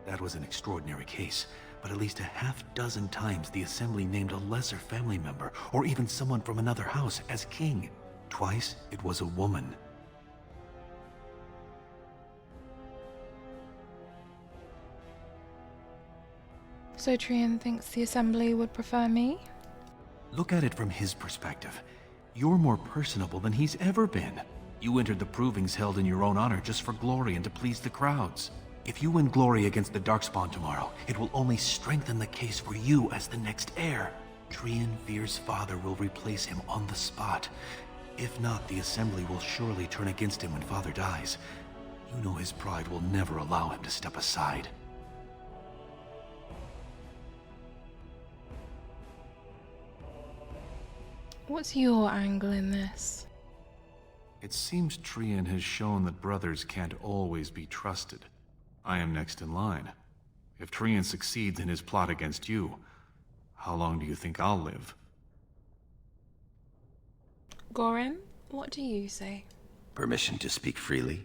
That was an extraordinary case, but at least a half-dozen times the Assembly named a lesser family member, or even someone from another house, as king. Twice, it was a woman. So Trian thinks the Assembly would prefer me? Look at it from his perspective. You're more personable than he's ever been. You entered the provings held in your own honor just for glory and to please the crowds. If you win glory against the Darkspawn tomorrow, it will only strengthen the case for you as the next heir. Trian fears father will replace him on the spot. If not, the Assembly will surely turn against him when father dies. You know his pride will never allow him to step aside. What's your angle in this? It seems Trian has shown that brothers can't always be trusted. I am next in line. If Trian succeeds in his plot against you, how long do you think I'll live? Gorin, what do you say? Permission to speak freely?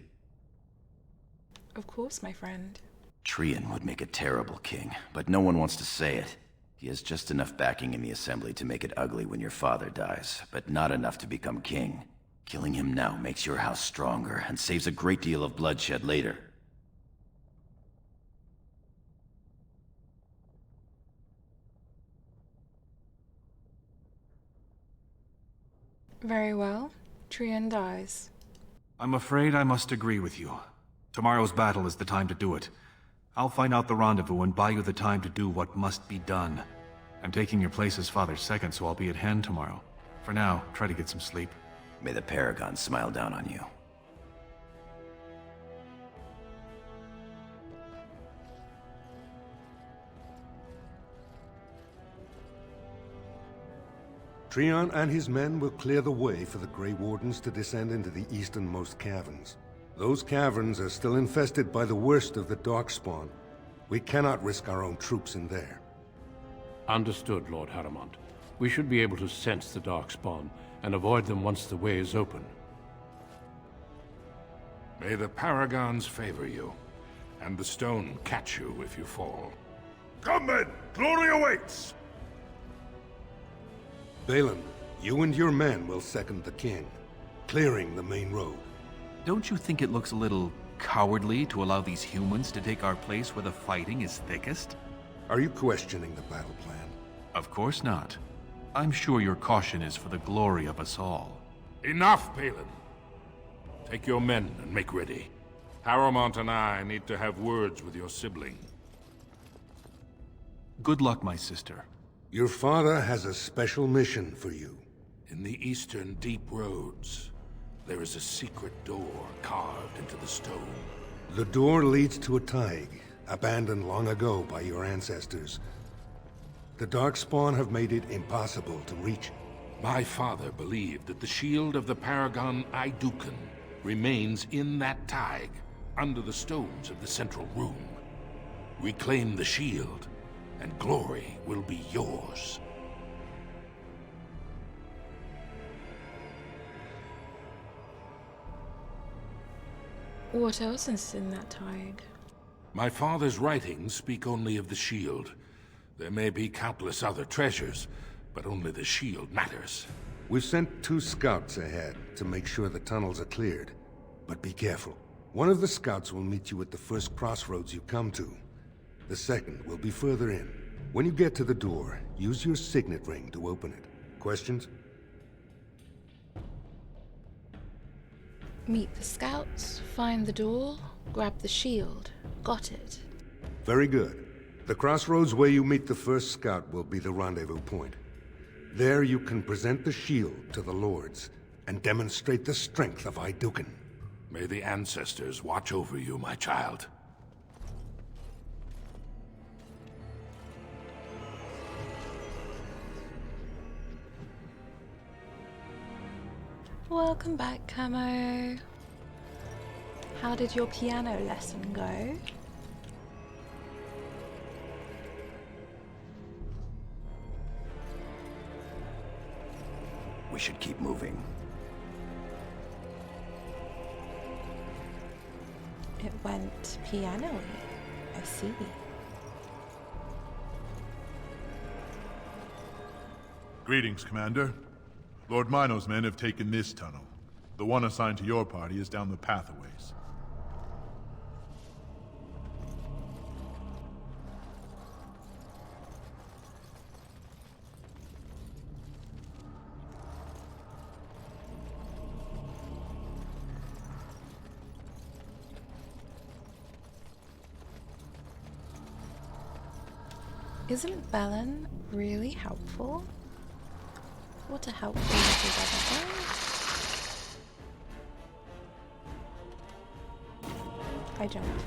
Of course, my friend. Trian would make a terrible king, but no one wants to say it. He has just enough backing in the Assembly to make it ugly when your father dies, but not enough to become king. Killing him now makes your house stronger and saves a great deal of bloodshed later. Very well. Trian dies. I'm afraid I must agree with you. Tomorrow's battle is the time to do it. I'll find out the rendezvous and buy you the time to do what must be done. I'm taking your place as father's second, so I'll be at hand tomorrow. For now, try to get some sleep. May the Paragon smile down on you. Trian and his men will clear the way for the Grey Wardens to descend into the easternmost caverns. Those caverns are still infested by the worst of the Darkspawn. We cannot risk our own troops in there. Understood, Lord Haramont. We should be able to sense the Darkspawn and avoid them once the way is open. May the Paragons favor you, and the stone catch you if you fall. Come men! Glory awaits! Balin, you and your men will second the king, clearing the main road. Don't you think it looks a little cowardly to allow these humans to take our place where the fighting is thickest? Are you questioning the battle plan? Of course not. I'm sure your caution is for the glory of us all. Enough, Balin! Take your men and make ready. Haramont and I need to have words with your sibling. Good luck, my sister. Your father has a special mission for you. In the eastern deep roads, there is a secret door carved into the stone. The door leads to a Taig, abandoned long ago by your ancestors. The Darkspawn have made it impossible to reach it. My father believed that the shield of the Paragon Aidukan remains in that Taig, under the stones of the central room. Reclaim the shield, and glory will be yours. What else is in that Taig? My father's writings speak only of the shield. There may be countless other treasures, but only the shield matters. We've sent 2 scouts ahead to make sure the tunnels are cleared. But be careful. One of the scouts will meet you at the first crossroads you come to. The second will be further in. When you get to the door, use your signet ring to open it. Questions? Meet the scouts, find the door, grab the shield. Got it. Very good. The crossroads where you meet the first scout will be the rendezvous point. There you can present the shield to the lords and demonstrate the strength of Aidukan. May the ancestors watch over you, my child. Welcome back, Camo. How did your piano lesson go? We should keep moving. It went piano-y. I see. Greetings, Commander. Lord Mino's men have taken this tunnel. The one assigned to your party is down the pathways. Isn't Balin really helpful? What a helpful little brother. I jumped.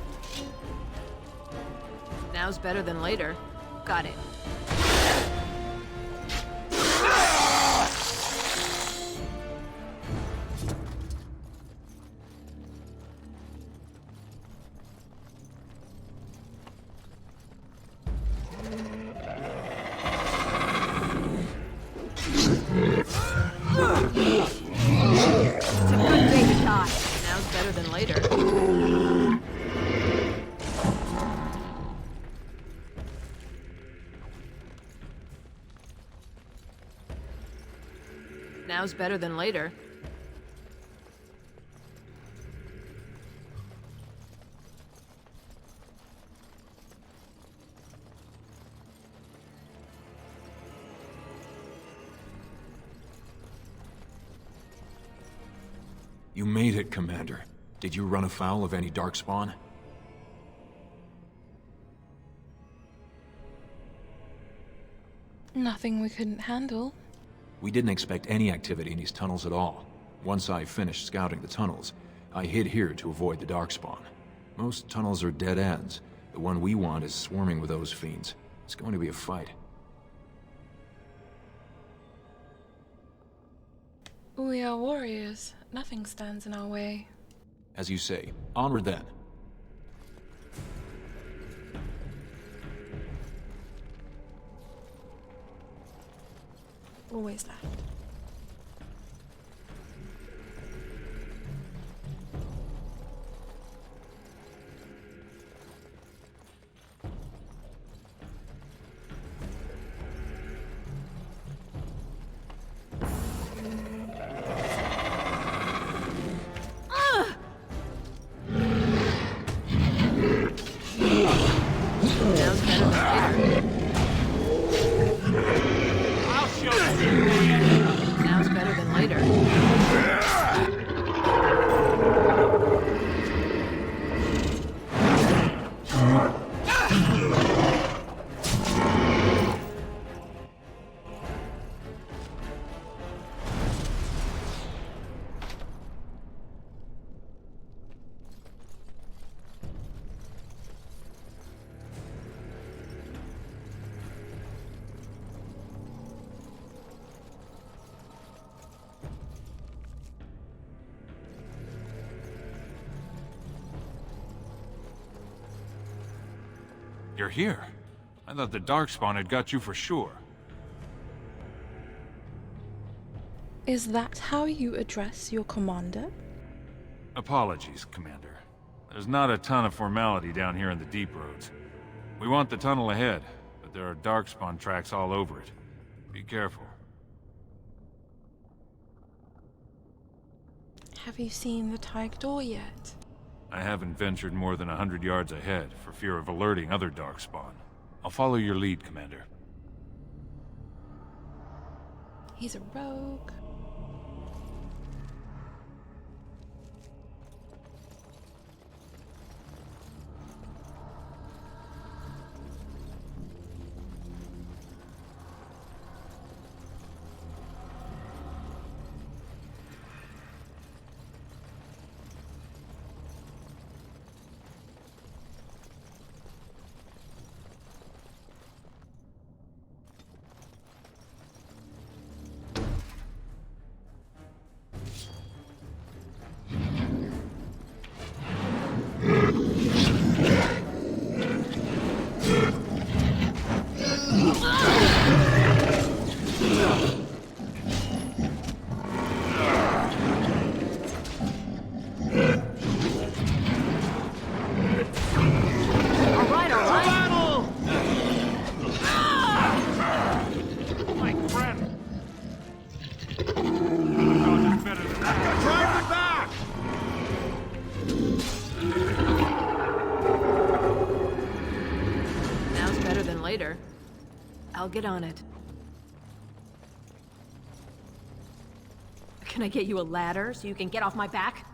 Now's better than later. Got it. better than later. Now's better than later. You made it, Commander. Did you run afoul of any Darkspawn? Nothing we couldn't handle. We didn't expect any activity in these tunnels at all. Once I finished scouting the tunnels, I hid here to avoid the Darkspawn. Most tunnels are dead ends. The one we want is swarming with those fiends. It's going to be a fight. We are warriors. Nothing stands in our way. As you say, onward then. Always left. Now's better than later. I'll show you. Now's better than later. You're here. I thought the Darkspawn had got you for sure. Is that how you address your commander? Apologies, Commander. There's not a ton of formality down here in the deep roads. We want the tunnel ahead, but there are Darkspawn tracks all over it. Be careful. Have you seen the Tig Door yet? I haven't ventured more than 100 yards ahead, for fear of alerting other Darkspawn. I'll follow your lead, Commander. He's a rogue. Later. I'll get on it. Can I get you a ladder so you can get off my back?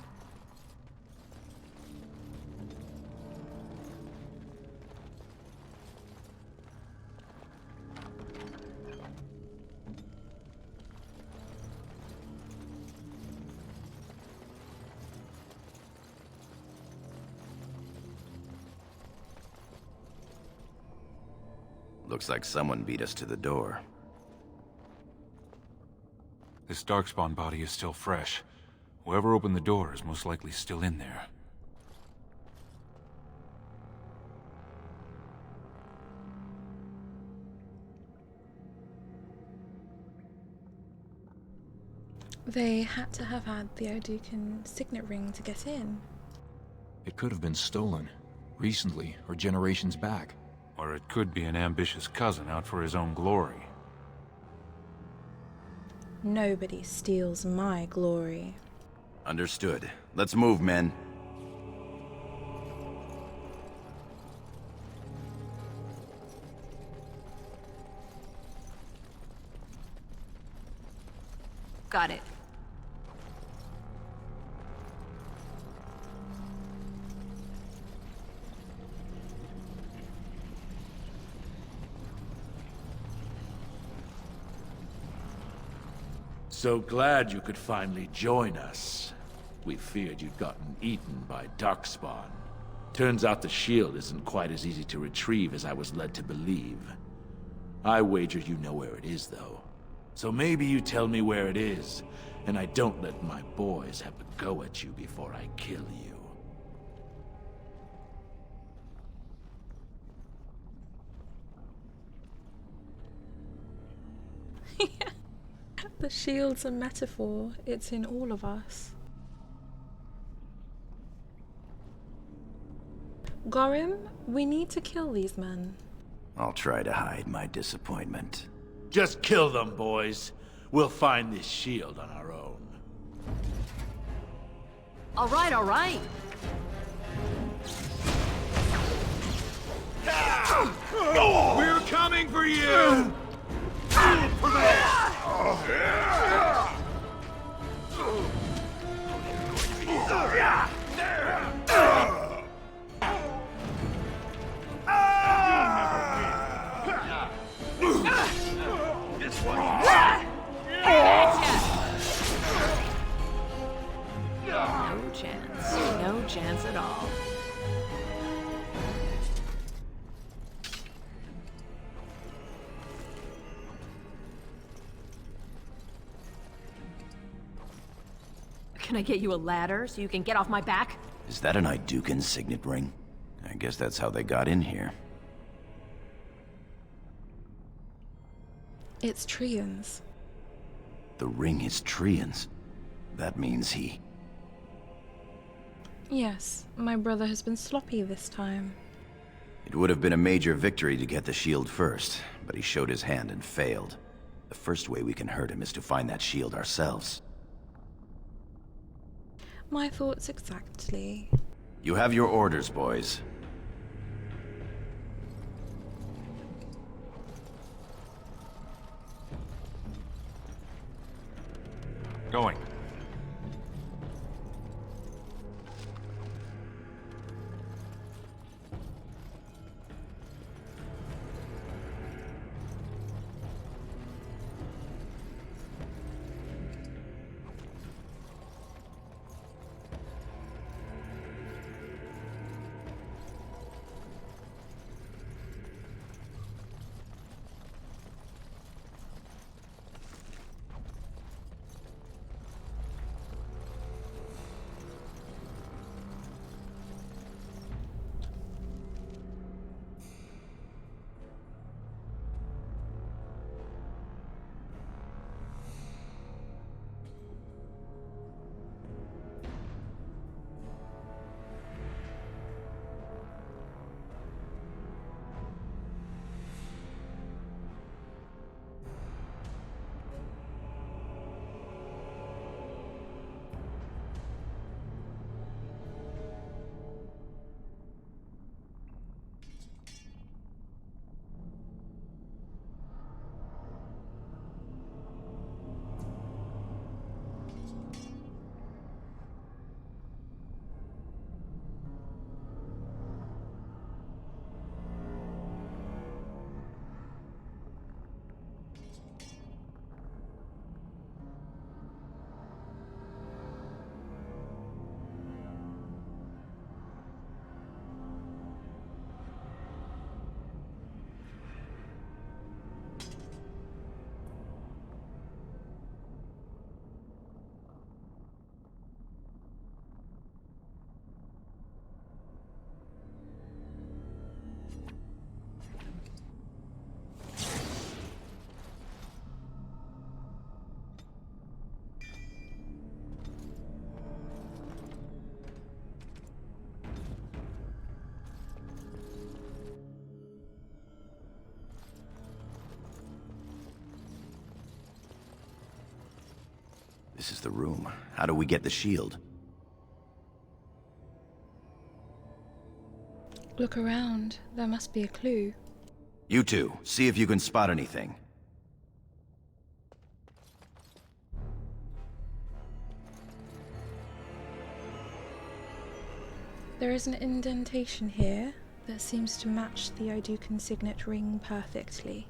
Looks like someone beat us to the door. This Darkspawn body is still fresh. Whoever opened the door is most likely still in there. They had to have had the Odukan signet ring to get in. It could have been stolen, recently or generations back. Or it could be an ambitious cousin out for his own glory. Nobody steals my glory. Understood. Let's move, men. Got it. So glad you could finally join us. We feared you'd gotten eaten by Darkspawn. Turns out the shield isn't quite as easy to retrieve as I was led to believe. I wager you know where it is, though. So maybe you tell me where it is, and I don't let my boys have a go at you before I kill you. The shield's a metaphor. It's in all of us. Gorim, we need to kill these men. I'll try to hide my disappointment. Just kill them, boys. We'll find this shield on our own. All right, all right. We're coming for you! No chance. No chance at all. Can I get you a ladder so you can get off my back? Is that an Idukan signet ring? I guess that's how they got in here. It's Trian's. The ring is Trian's. That means he... Yes, my brother has been sloppy this time. It would have been a major victory to get the shield first, but he showed his hand and failed. The first way we can hurt him is to find that shield ourselves. My thoughts exactly. You have your orders, boys. Going. is the room? How do we get the shield? Look around. There must be a clue. You two, see if you can spot anything. There is an indentation here that seems to match the Idukan signet ring perfectly.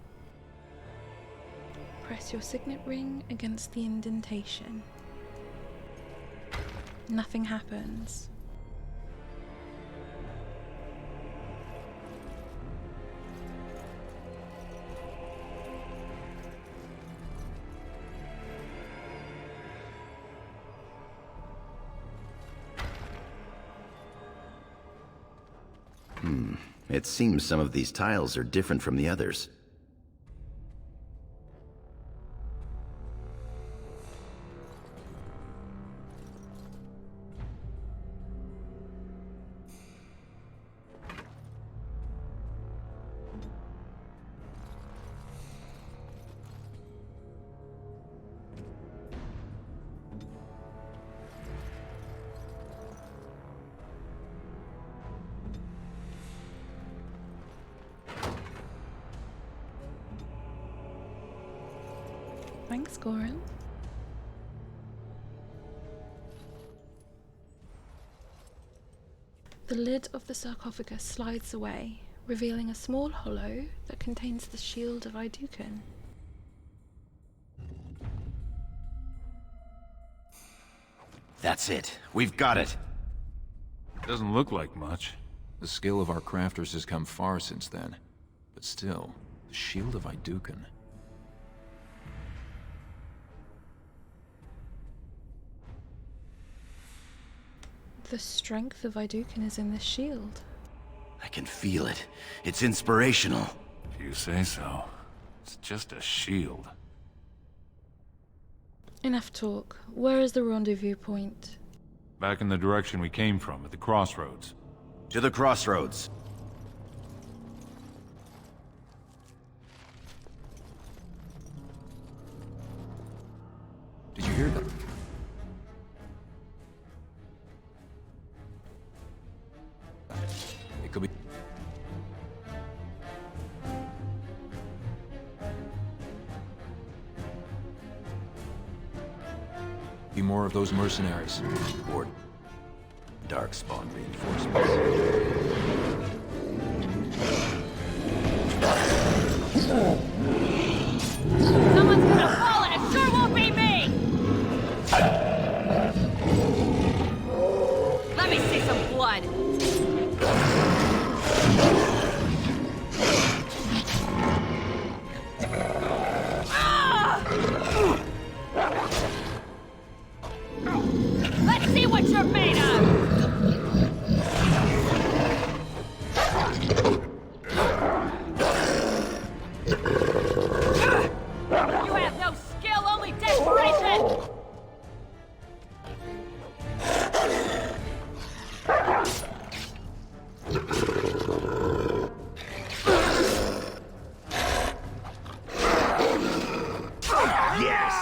Press your signet ring against the indentation. Nothing happens. It seems some of these tiles are different from the others. Thanks, Goran. The lid of the sarcophagus slides away, revealing a small hollow that contains the shield of Idukan. That's it. We've got it. Doesn't look like much. The skill of our crafters has come far since then. But still, the shield of Idukan. The strength of Idukan is in this shield. I can feel it. It's inspirational. If you say so. It's just a shield. Enough talk. Where is the rendezvous point? Back in the direction we came from, at the crossroads. To the crossroads. Did you hear that? It could be more of those mercenaries. Or Darkspawn reinforcements. Someone's gonna fall and it sure won't be me! Let me see some blood! Let's see what you're made of! You have no skill, only desperation! Yes!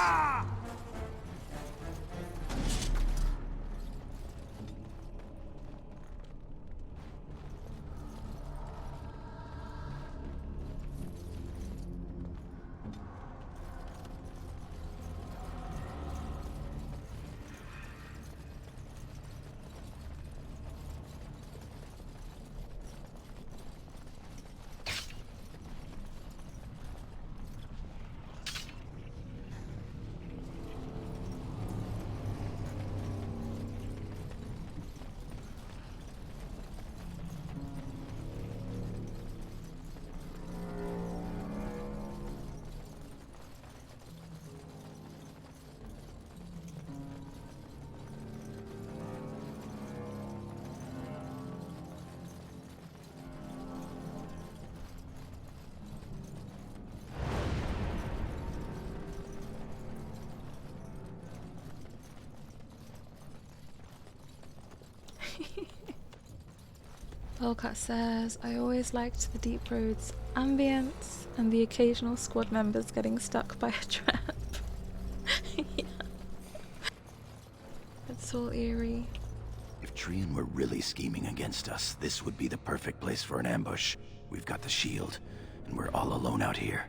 Volkat says, I always liked the Deep Road's ambience and the occasional squad members getting stuck by a trap. Yeah. It's all eerie. If Trian were really scheming against us, this would be the perfect place for an ambush. We've got the shield, and we're all alone out here.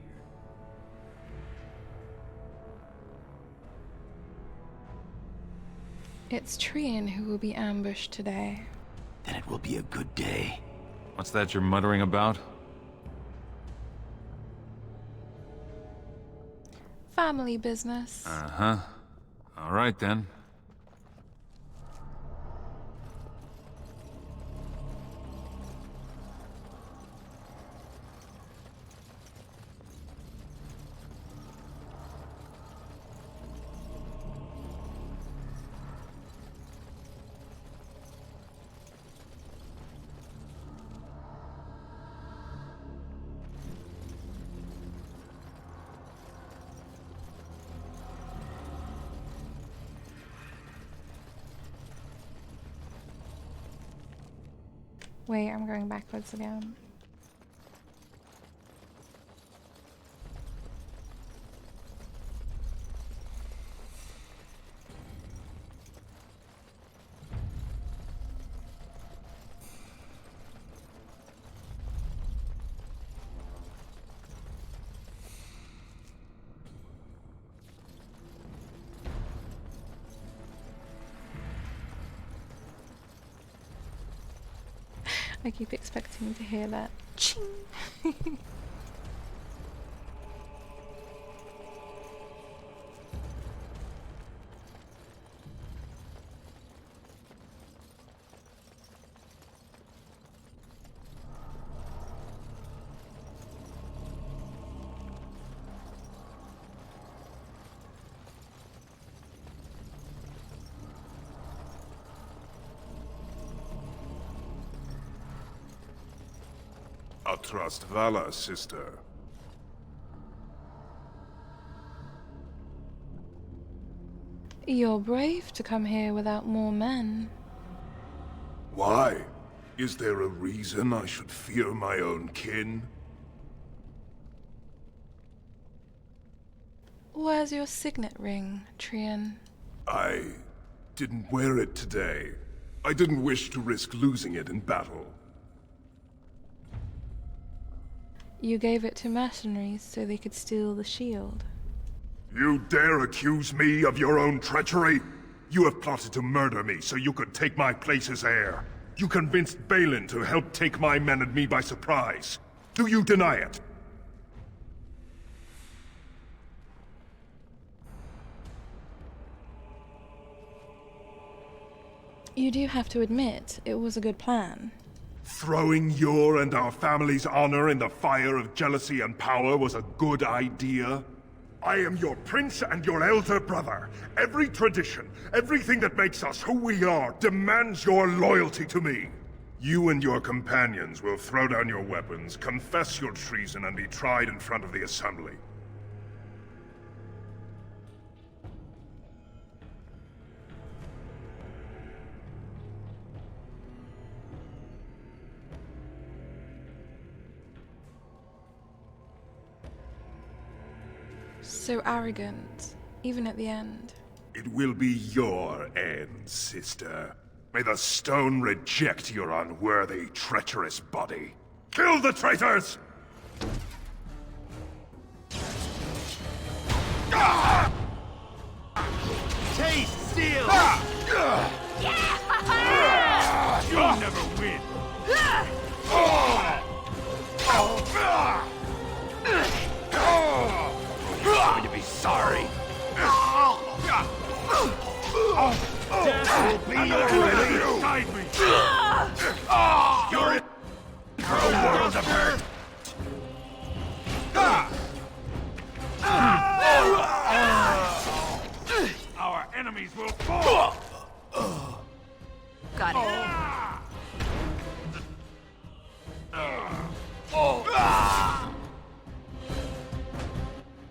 It's Trian who will be ambushed today. Then it will be a good day. What's that you're muttering about? Family business. Uh-huh. All right, then. Wait, I'm going backwards again. I keep expecting to hear that ching. I'll trust Vala, sister. You're brave to come here without more men. Why? Is there a reason I should fear my own kin? Where's your signet ring, Trian? I didn't wear it today. I didn't wish to risk losing it in battle. You gave it to mercenaries so they could steal the shield. You dare accuse me of your own treachery? You have plotted to murder me so you could take my place as heir. You convinced Balin to help take my men and me by surprise. Do you deny it? You do have to admit, it was a good plan. Throwing your and our family's honor in the fire of jealousy and power was a good idea? I am your prince and your elder brother. Every tradition, everything that makes us who we are, demands your loyalty to me. You and your companions will throw down your weapons, confess your treason, and be tried in front of the Assembly. So arrogant, even at the end. It will be your end, sister. May the stone reject your unworthy, treacherous body. Kill the traitors! Taste steel! You'll never win! You're going to be sorry. Death will be your release! Guide me! You're in for a world of hurt. Our enemies will fall! Got it.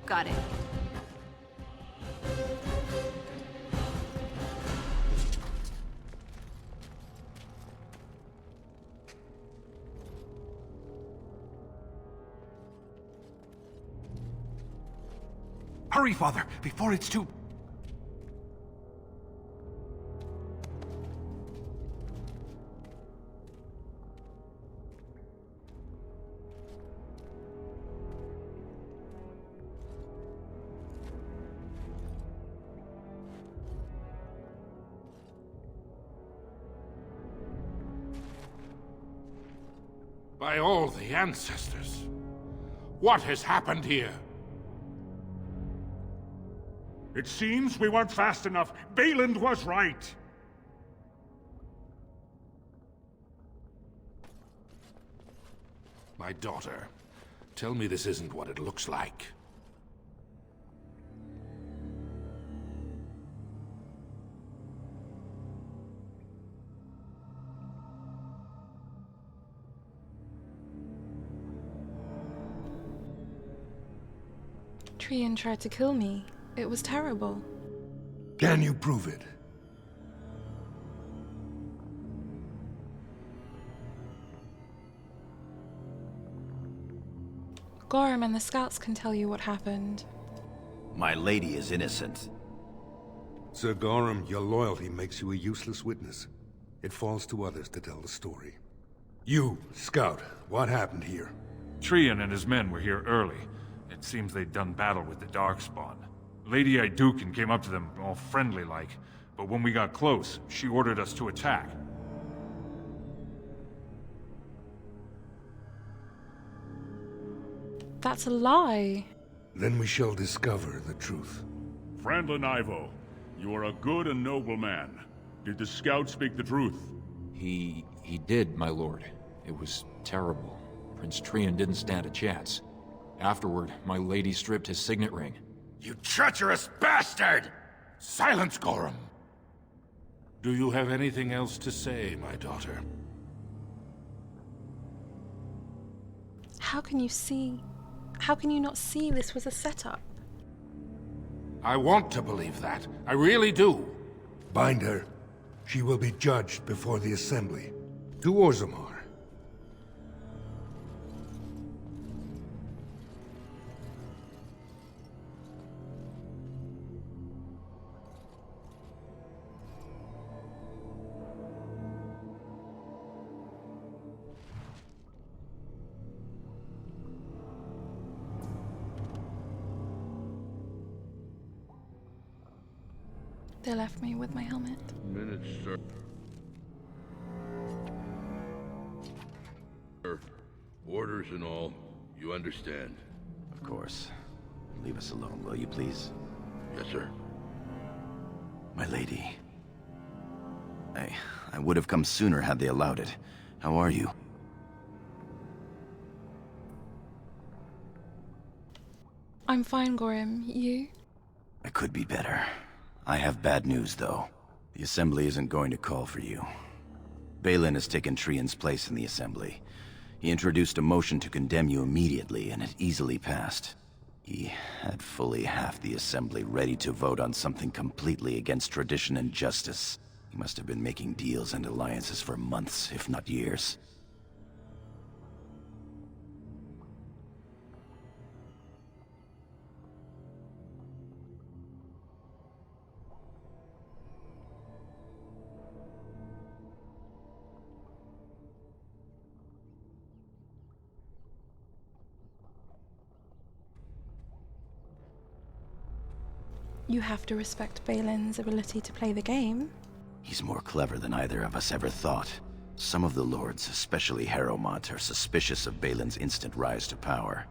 Got it. Hurry, Father, before it's too... By all the ancestors. What has happened here? It seems we weren't fast enough. Bayland was right. My daughter, tell me this isn't what it looks like. Trian tried to kill me. It was terrible. Can you prove it? Gorham and the scouts can tell you what happened. My lady is innocent. Sir Gorham, your loyalty makes you a useless witness. It falls to others to tell the story. You, Scout, what happened here? Trian and his men were here early. It seems they'd done battle with the Darkspawn. Lady Iduken came up to them, all friendly-like, but when we got close, she ordered us to attack. That's a lie. Then we shall discover the truth. Frandlin Ivo, you are a good and noble man. Did the scout speak the truth? He did, my lord. It was terrible. Prince Trian didn't stand a chance. Afterward, my lady stripped his signet ring. You treacherous bastard! Silence, Gorham! Do you have anything else to say, my daughter? How can you not see this was a setup? I want to believe that. I really do. Bind her. She will be judged before the Assembly. To Orzammar. They left me with my helmet. Minutes, sir. Orders and all, you understand. Of course. Leave us alone, will you please? Yes, sir. My lady. I would have come sooner had they allowed it. How are you? I'm fine, Gorham. You? I could be better. I have bad news, though. The Assembly isn't going to call for you. Balin has taken Trian's place in the Assembly. He introduced a motion to condemn you immediately, and it easily passed. He had fully half the Assembly ready to vote on something completely against tradition and justice. He must have been making deals and alliances for months, if not years. You have to respect Balin's ability to play the game. He's more clever than either of us ever thought. Some of the lords, especially Harrowmont, are suspicious of Balin's instant rise to power.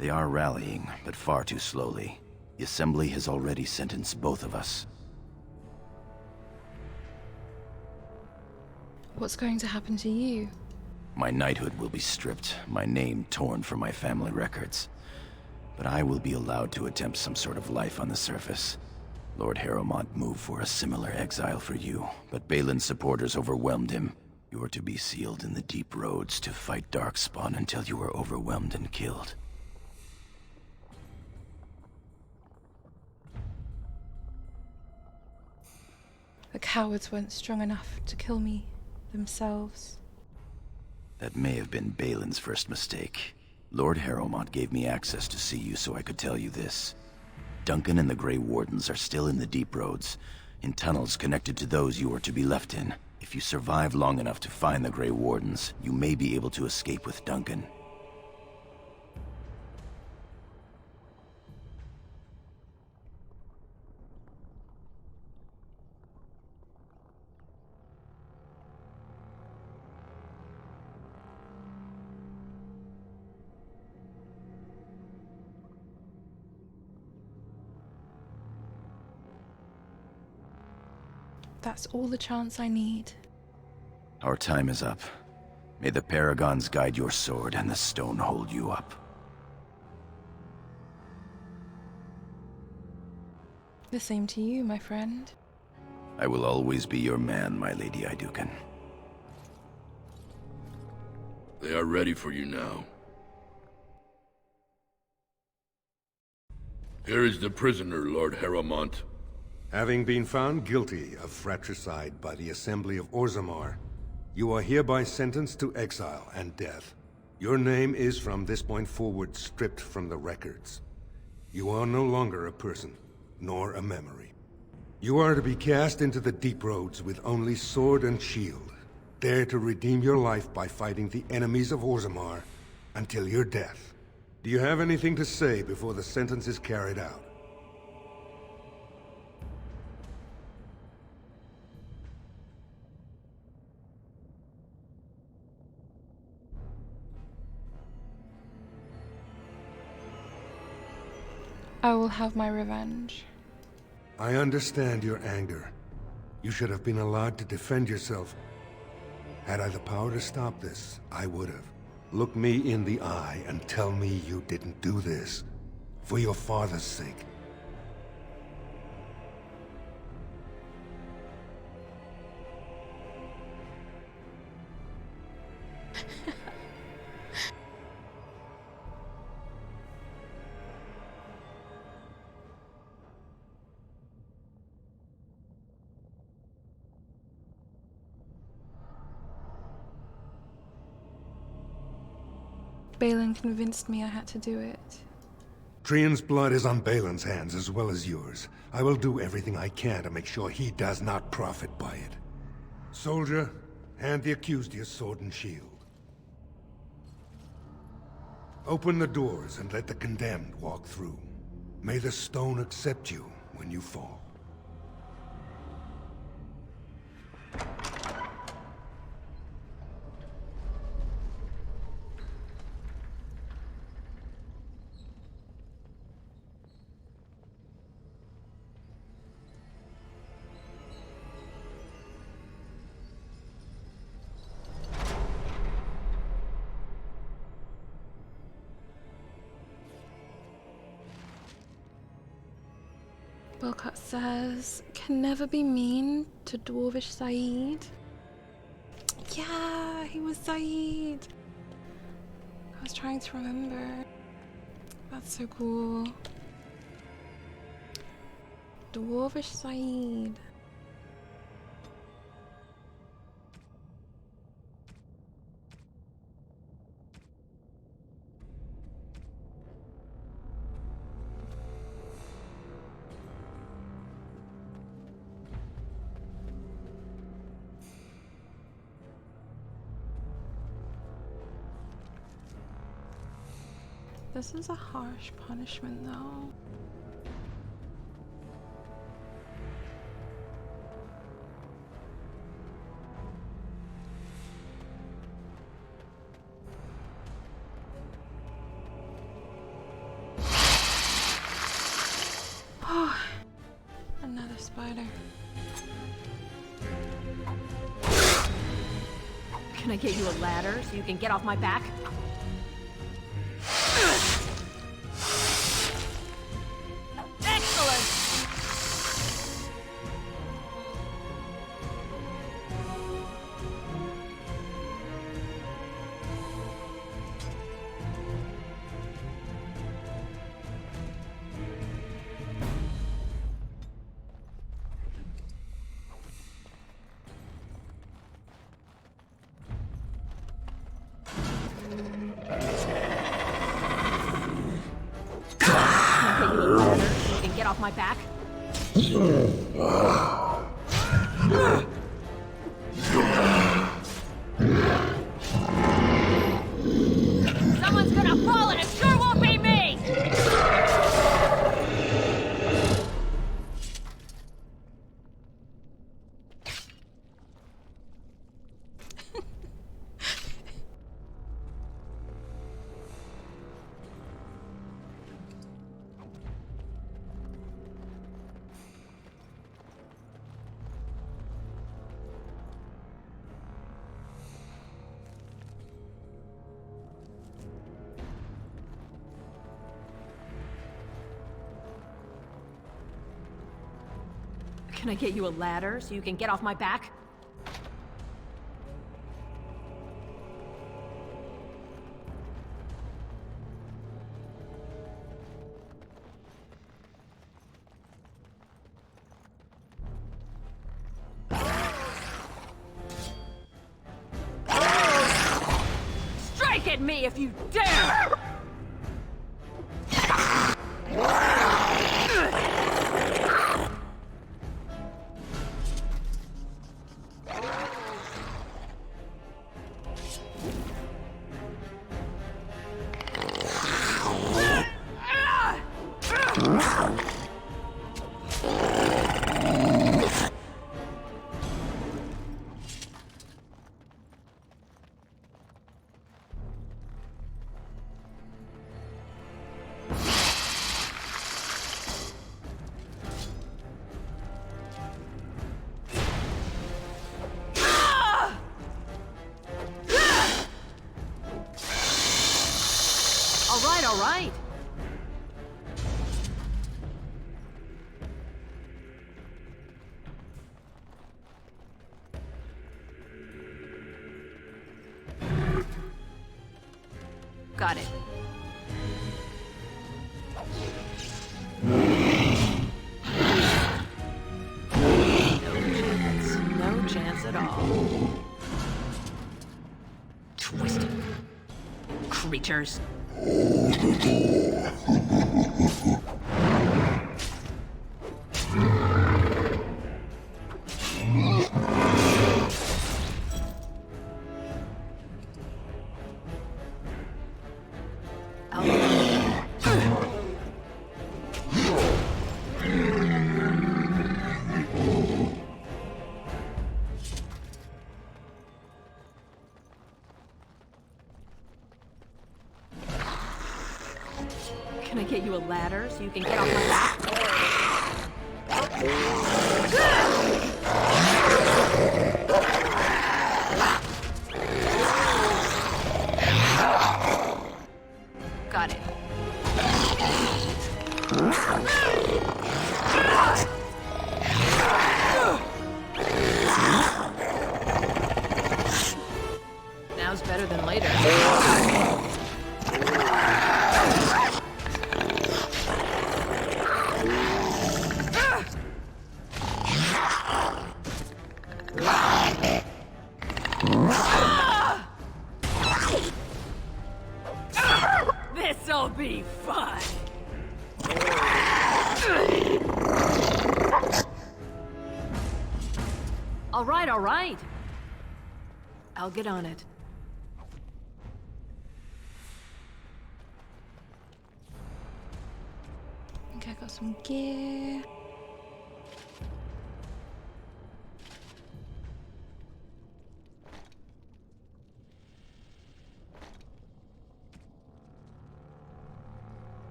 They are rallying, but far too slowly. The Assembly has already sentenced both of us. What's going to happen to you? My knighthood will be stripped, my name torn from my family records. But I will be allowed to attempt some sort of life on the surface. Lord Harrowmont moved for a similar exile for you, but Balin's supporters overwhelmed him. You are to be sealed in the deep roads to fight Darkspawn until you are overwhelmed and killed. The cowards weren't strong enough to kill me themselves. That may have been Balin's first mistake. Lord Harrowmont gave me access to see you so I could tell you this. Duncan and the Grey Wardens are still in the deep roads, in tunnels connected to those you are to be left in. If you survive long enough to find the Grey Wardens, you may be able to escape with Duncan. That's all the chance I need. Our time is up. May the Paragons guide your sword and the stone hold you up. The same to you, my friend. I will always be your man, my Lady Iduken. They are ready for you now. Here is the prisoner, Lord Harrowmont. Having been found guilty of fratricide by the Assembly of Orzammar, you are hereby sentenced to exile and death. Your name is from this point forward stripped from the records. You are no longer a person, nor a memory. You are to be cast into the deep roads with only sword and shield. Dare to redeem your life by fighting the enemies of Orzammar until your death. Do you have anything to say before the sentence is carried out? I will have my revenge. I understand your anger. You should have been allowed to defend yourself. Had I the power to stop this, I would have. Look me in the eye and tell me you didn't do this. For your father's sake. Balin convinced me I had to do it. Trian's blood is on Balin's hands as well as yours. I will do everything I can to make sure he does not profit by it. Soldier, hand the accused your sword and shield. Open the doors and let the condemned walk through. May the stone accept you when you fall. Wilcott says, can never be mean to Dwarvish Saeed. Yeah, he was Saeed. I was trying to remember. That's so cool. Dwarvish Saeed. This is a harsh punishment, though. Oh, another spider. Can I get you a ladder so you can get off my back? Get off my back. Someone's gonna fall and it sure won't be me! Can I get you a ladder so you can get off my back? Strike at me if you dare! All right. Got it. No chance at all. Twisted creatures. Can I get you a ladder so you can get off my back? Got it. Now's better than later. This'll be fun. All right, all right. I'll get on it. Okay, I got some gear.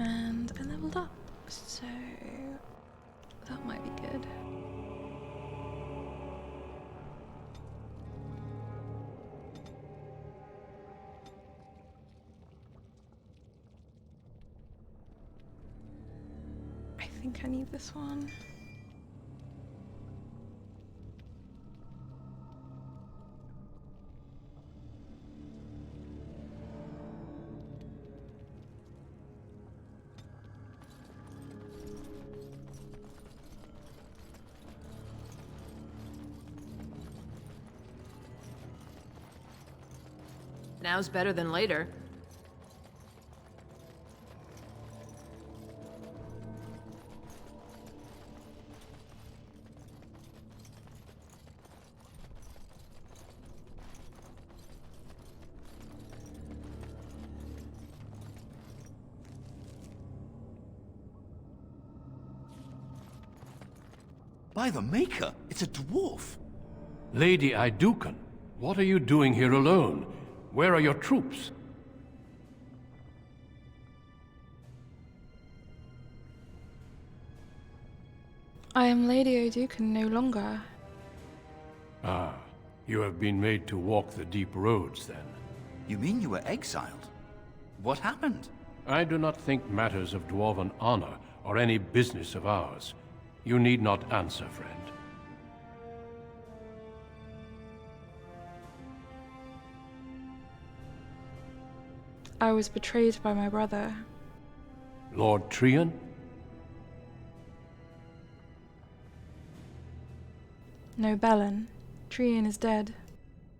And I leveled up, so that might be good. I think I need this one. Now's better than later. By the Maker, it's a dwarf. Lady Idukan, what are you doing here alone? Where are your troops? I am Lady O'Ducan no longer. Ah, you have been made to walk the deep roads, then. You mean you were exiled? What happened? I do not think matters of dwarven honor are any business of ours. You need not answer, friend. I was betrayed by my brother. Lord Trian? No, Bellin. Trian is dead.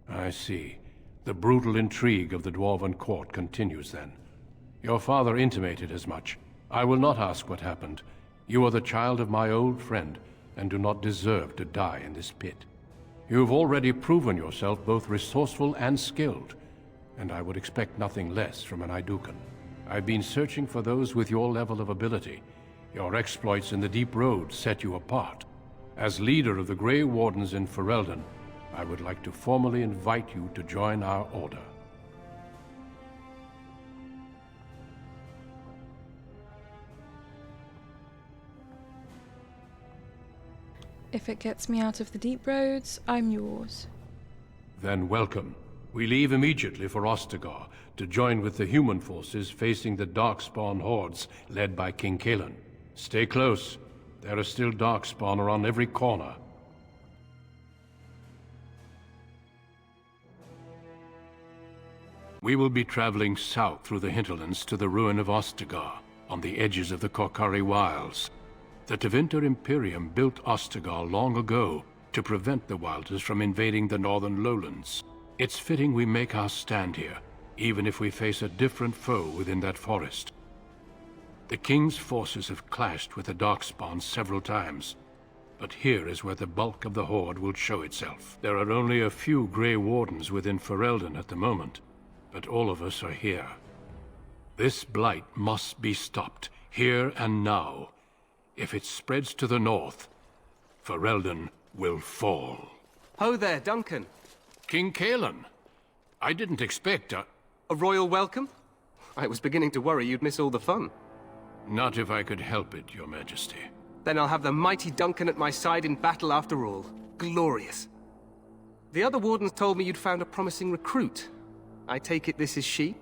I see. The brutal intrigue of the Dwarven court continues, then. Your father intimated as much. I will not ask what happened. You are the child of my old friend, and do not deserve to die in this pit. You have already proven yourself both resourceful and skilled, and I would expect nothing less from an Idukan. I've been searching for those with your level of ability. Your exploits in the Deep Road set you apart. As leader of the Grey Wardens in Ferelden, I would like to formally invite you to join our order. If it gets me out of the deep roads, I'm yours. Then welcome. We leave immediately for Ostagar to join with the human forces facing the Darkspawn hordes led by King Kaelin. Stay close. There are still Darkspawn around every corner. We will be traveling south through the hinterlands to the ruin of Ostagar, on the edges of the Korcari Wilds. The Tevinter Imperium built Ostagar long ago to prevent the Wilders from invading the northern lowlands. It's fitting we make our stand here, even if we face a different foe within that forest. The King's forces have clashed with the Darkspawn several times, but here is where the bulk of the Horde will show itself. There are only a few Grey Wardens within Ferelden at the moment, but all of us are here. This blight must be stopped, here and now. If it spreads to the north, Ferelden will fall. Ho there, Duncan. King Kaelin. I didn't expect a royal welcome? I was beginning to worry you'd miss all the fun. Not if I could help it, Your Majesty. Then I'll have the mighty Duncan at my side in battle after all. Glorious. The other wardens told me you'd found a promising recruit. I take it this is she?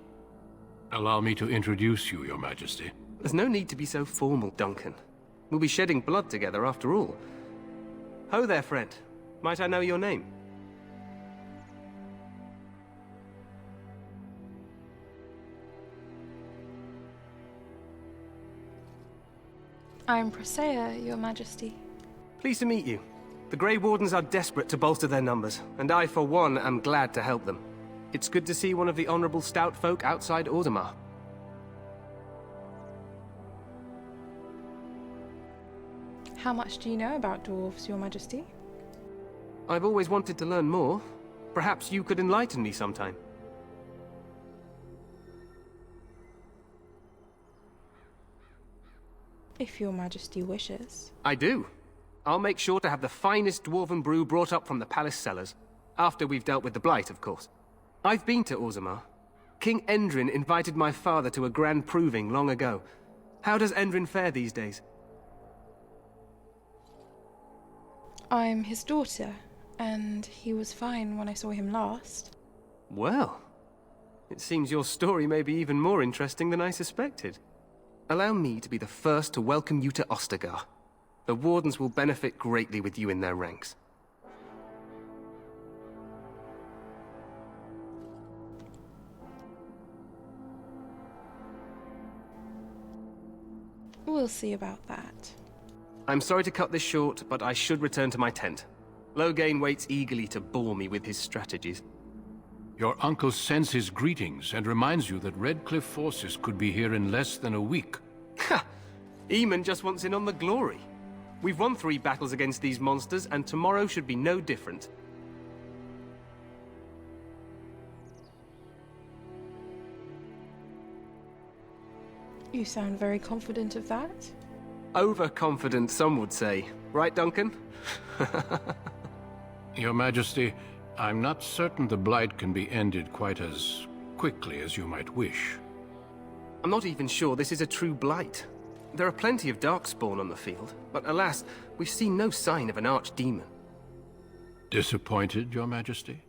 Allow me to introduce you, Your Majesty. There's no need to be so formal, Duncan. We'll be shedding blood together after all. Ho there, friend. Might I know your name? I am Presea, Your Majesty. Pleased to meet you. The Grey Wardens are desperate to bolster their numbers, and I, for one, am glad to help them. It's good to see one of the honorable stout folk outside Ordomar. How much do you know about dwarves, Your Majesty? I've always wanted to learn more. Perhaps you could enlighten me sometime. If Your Majesty wishes. I do. I'll make sure to have the finest dwarven brew brought up from the palace cellars. After we've dealt with the blight, of course. I've been to Orzammar. King Endrin invited my father to a grand proving long ago. How does Endrin fare these days? I'm his daughter, and he was fine when I saw him last. Well, it seems your story may be even more interesting than I suspected. Allow me to be the first to welcome you to Ostagar. The Wardens will benefit greatly with you in their ranks. We'll see about that. I'm sorry to cut this short, but I should return to my tent. Loghain waits eagerly to bore me with his strategies. Your uncle sends his greetings and reminds you that Redcliffe forces could be here in less than a week. Ha! Eamon just wants in on the glory. We've won 3 battles against these monsters, and tomorrow should be no different. You sound very confident of that. Overconfident, some would say. Right, Duncan? Your Majesty, I'm not certain the Blight can be ended quite as quickly as you might wish. I'm not even sure this is a true blight. There are plenty of Darkspawn on the field, but alas, we've seen no sign of an archdemon. Disappointed, Your Majesty?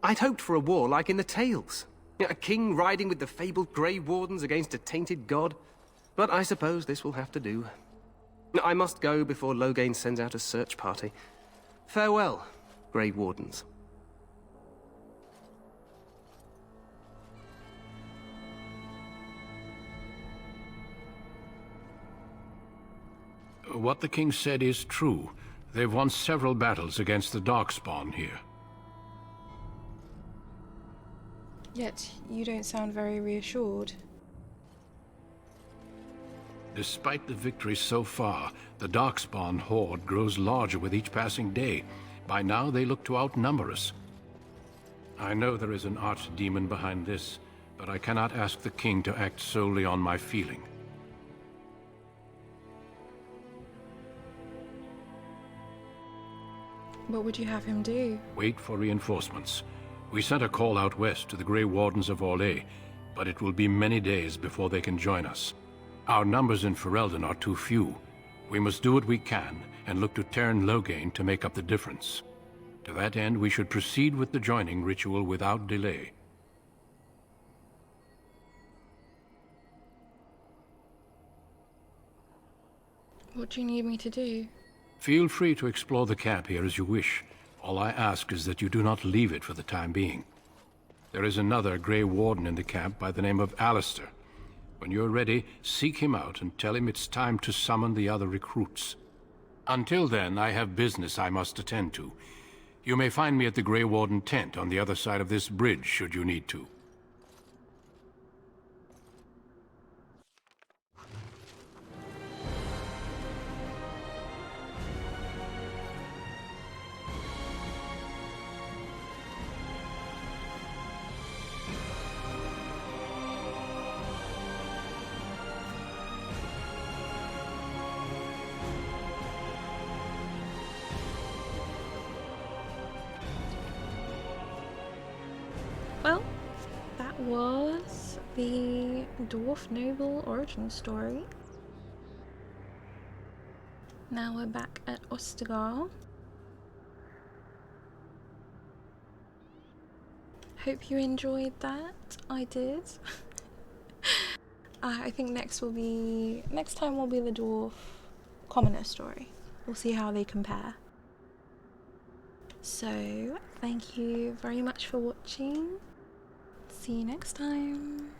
I'd hoped for a war like in the tales. A king riding with the fabled Grey Wardens against a tainted god. But I suppose this will have to do. I must go before Loghain sends out a search party. Farewell, Grey Wardens. What the king said is true. They've won several battles against the Darkspawn here. Yet, you don't sound very reassured. Despite the victories so far, the Darkspawn horde grows larger with each passing day. By now, they look to outnumber us. I know there is an archdemon behind this, but I cannot ask the king to act solely on my feeling. What would you have him do? Wait for reinforcements. We sent a call out west to the Grey Wardens of Orlais, but it will be many days before they can join us. Our numbers in Ferelden are too few. We must do what we can and look to Teyrn Loghain to make up the difference. To that end, we should proceed with the joining ritual without delay. What do you need me to do? Feel free to explore the camp here as you wish. All I ask is that you do not leave it for the time being. There is another Grey Warden in the camp by the name of Alistair. When you're ready, seek him out and tell him it's time to summon the other recruits. Until then, I have business I must attend to. You may find me at the Grey Warden tent on the other side of this bridge, should you need to. Well, that was the Dwarf Noble origin story. Now we're back at Ostagar. Hope you enjoyed that. I did. I think next time will be the Dwarf Commoner story. We'll see how they compare. So, thank you very much for watching. See you next time.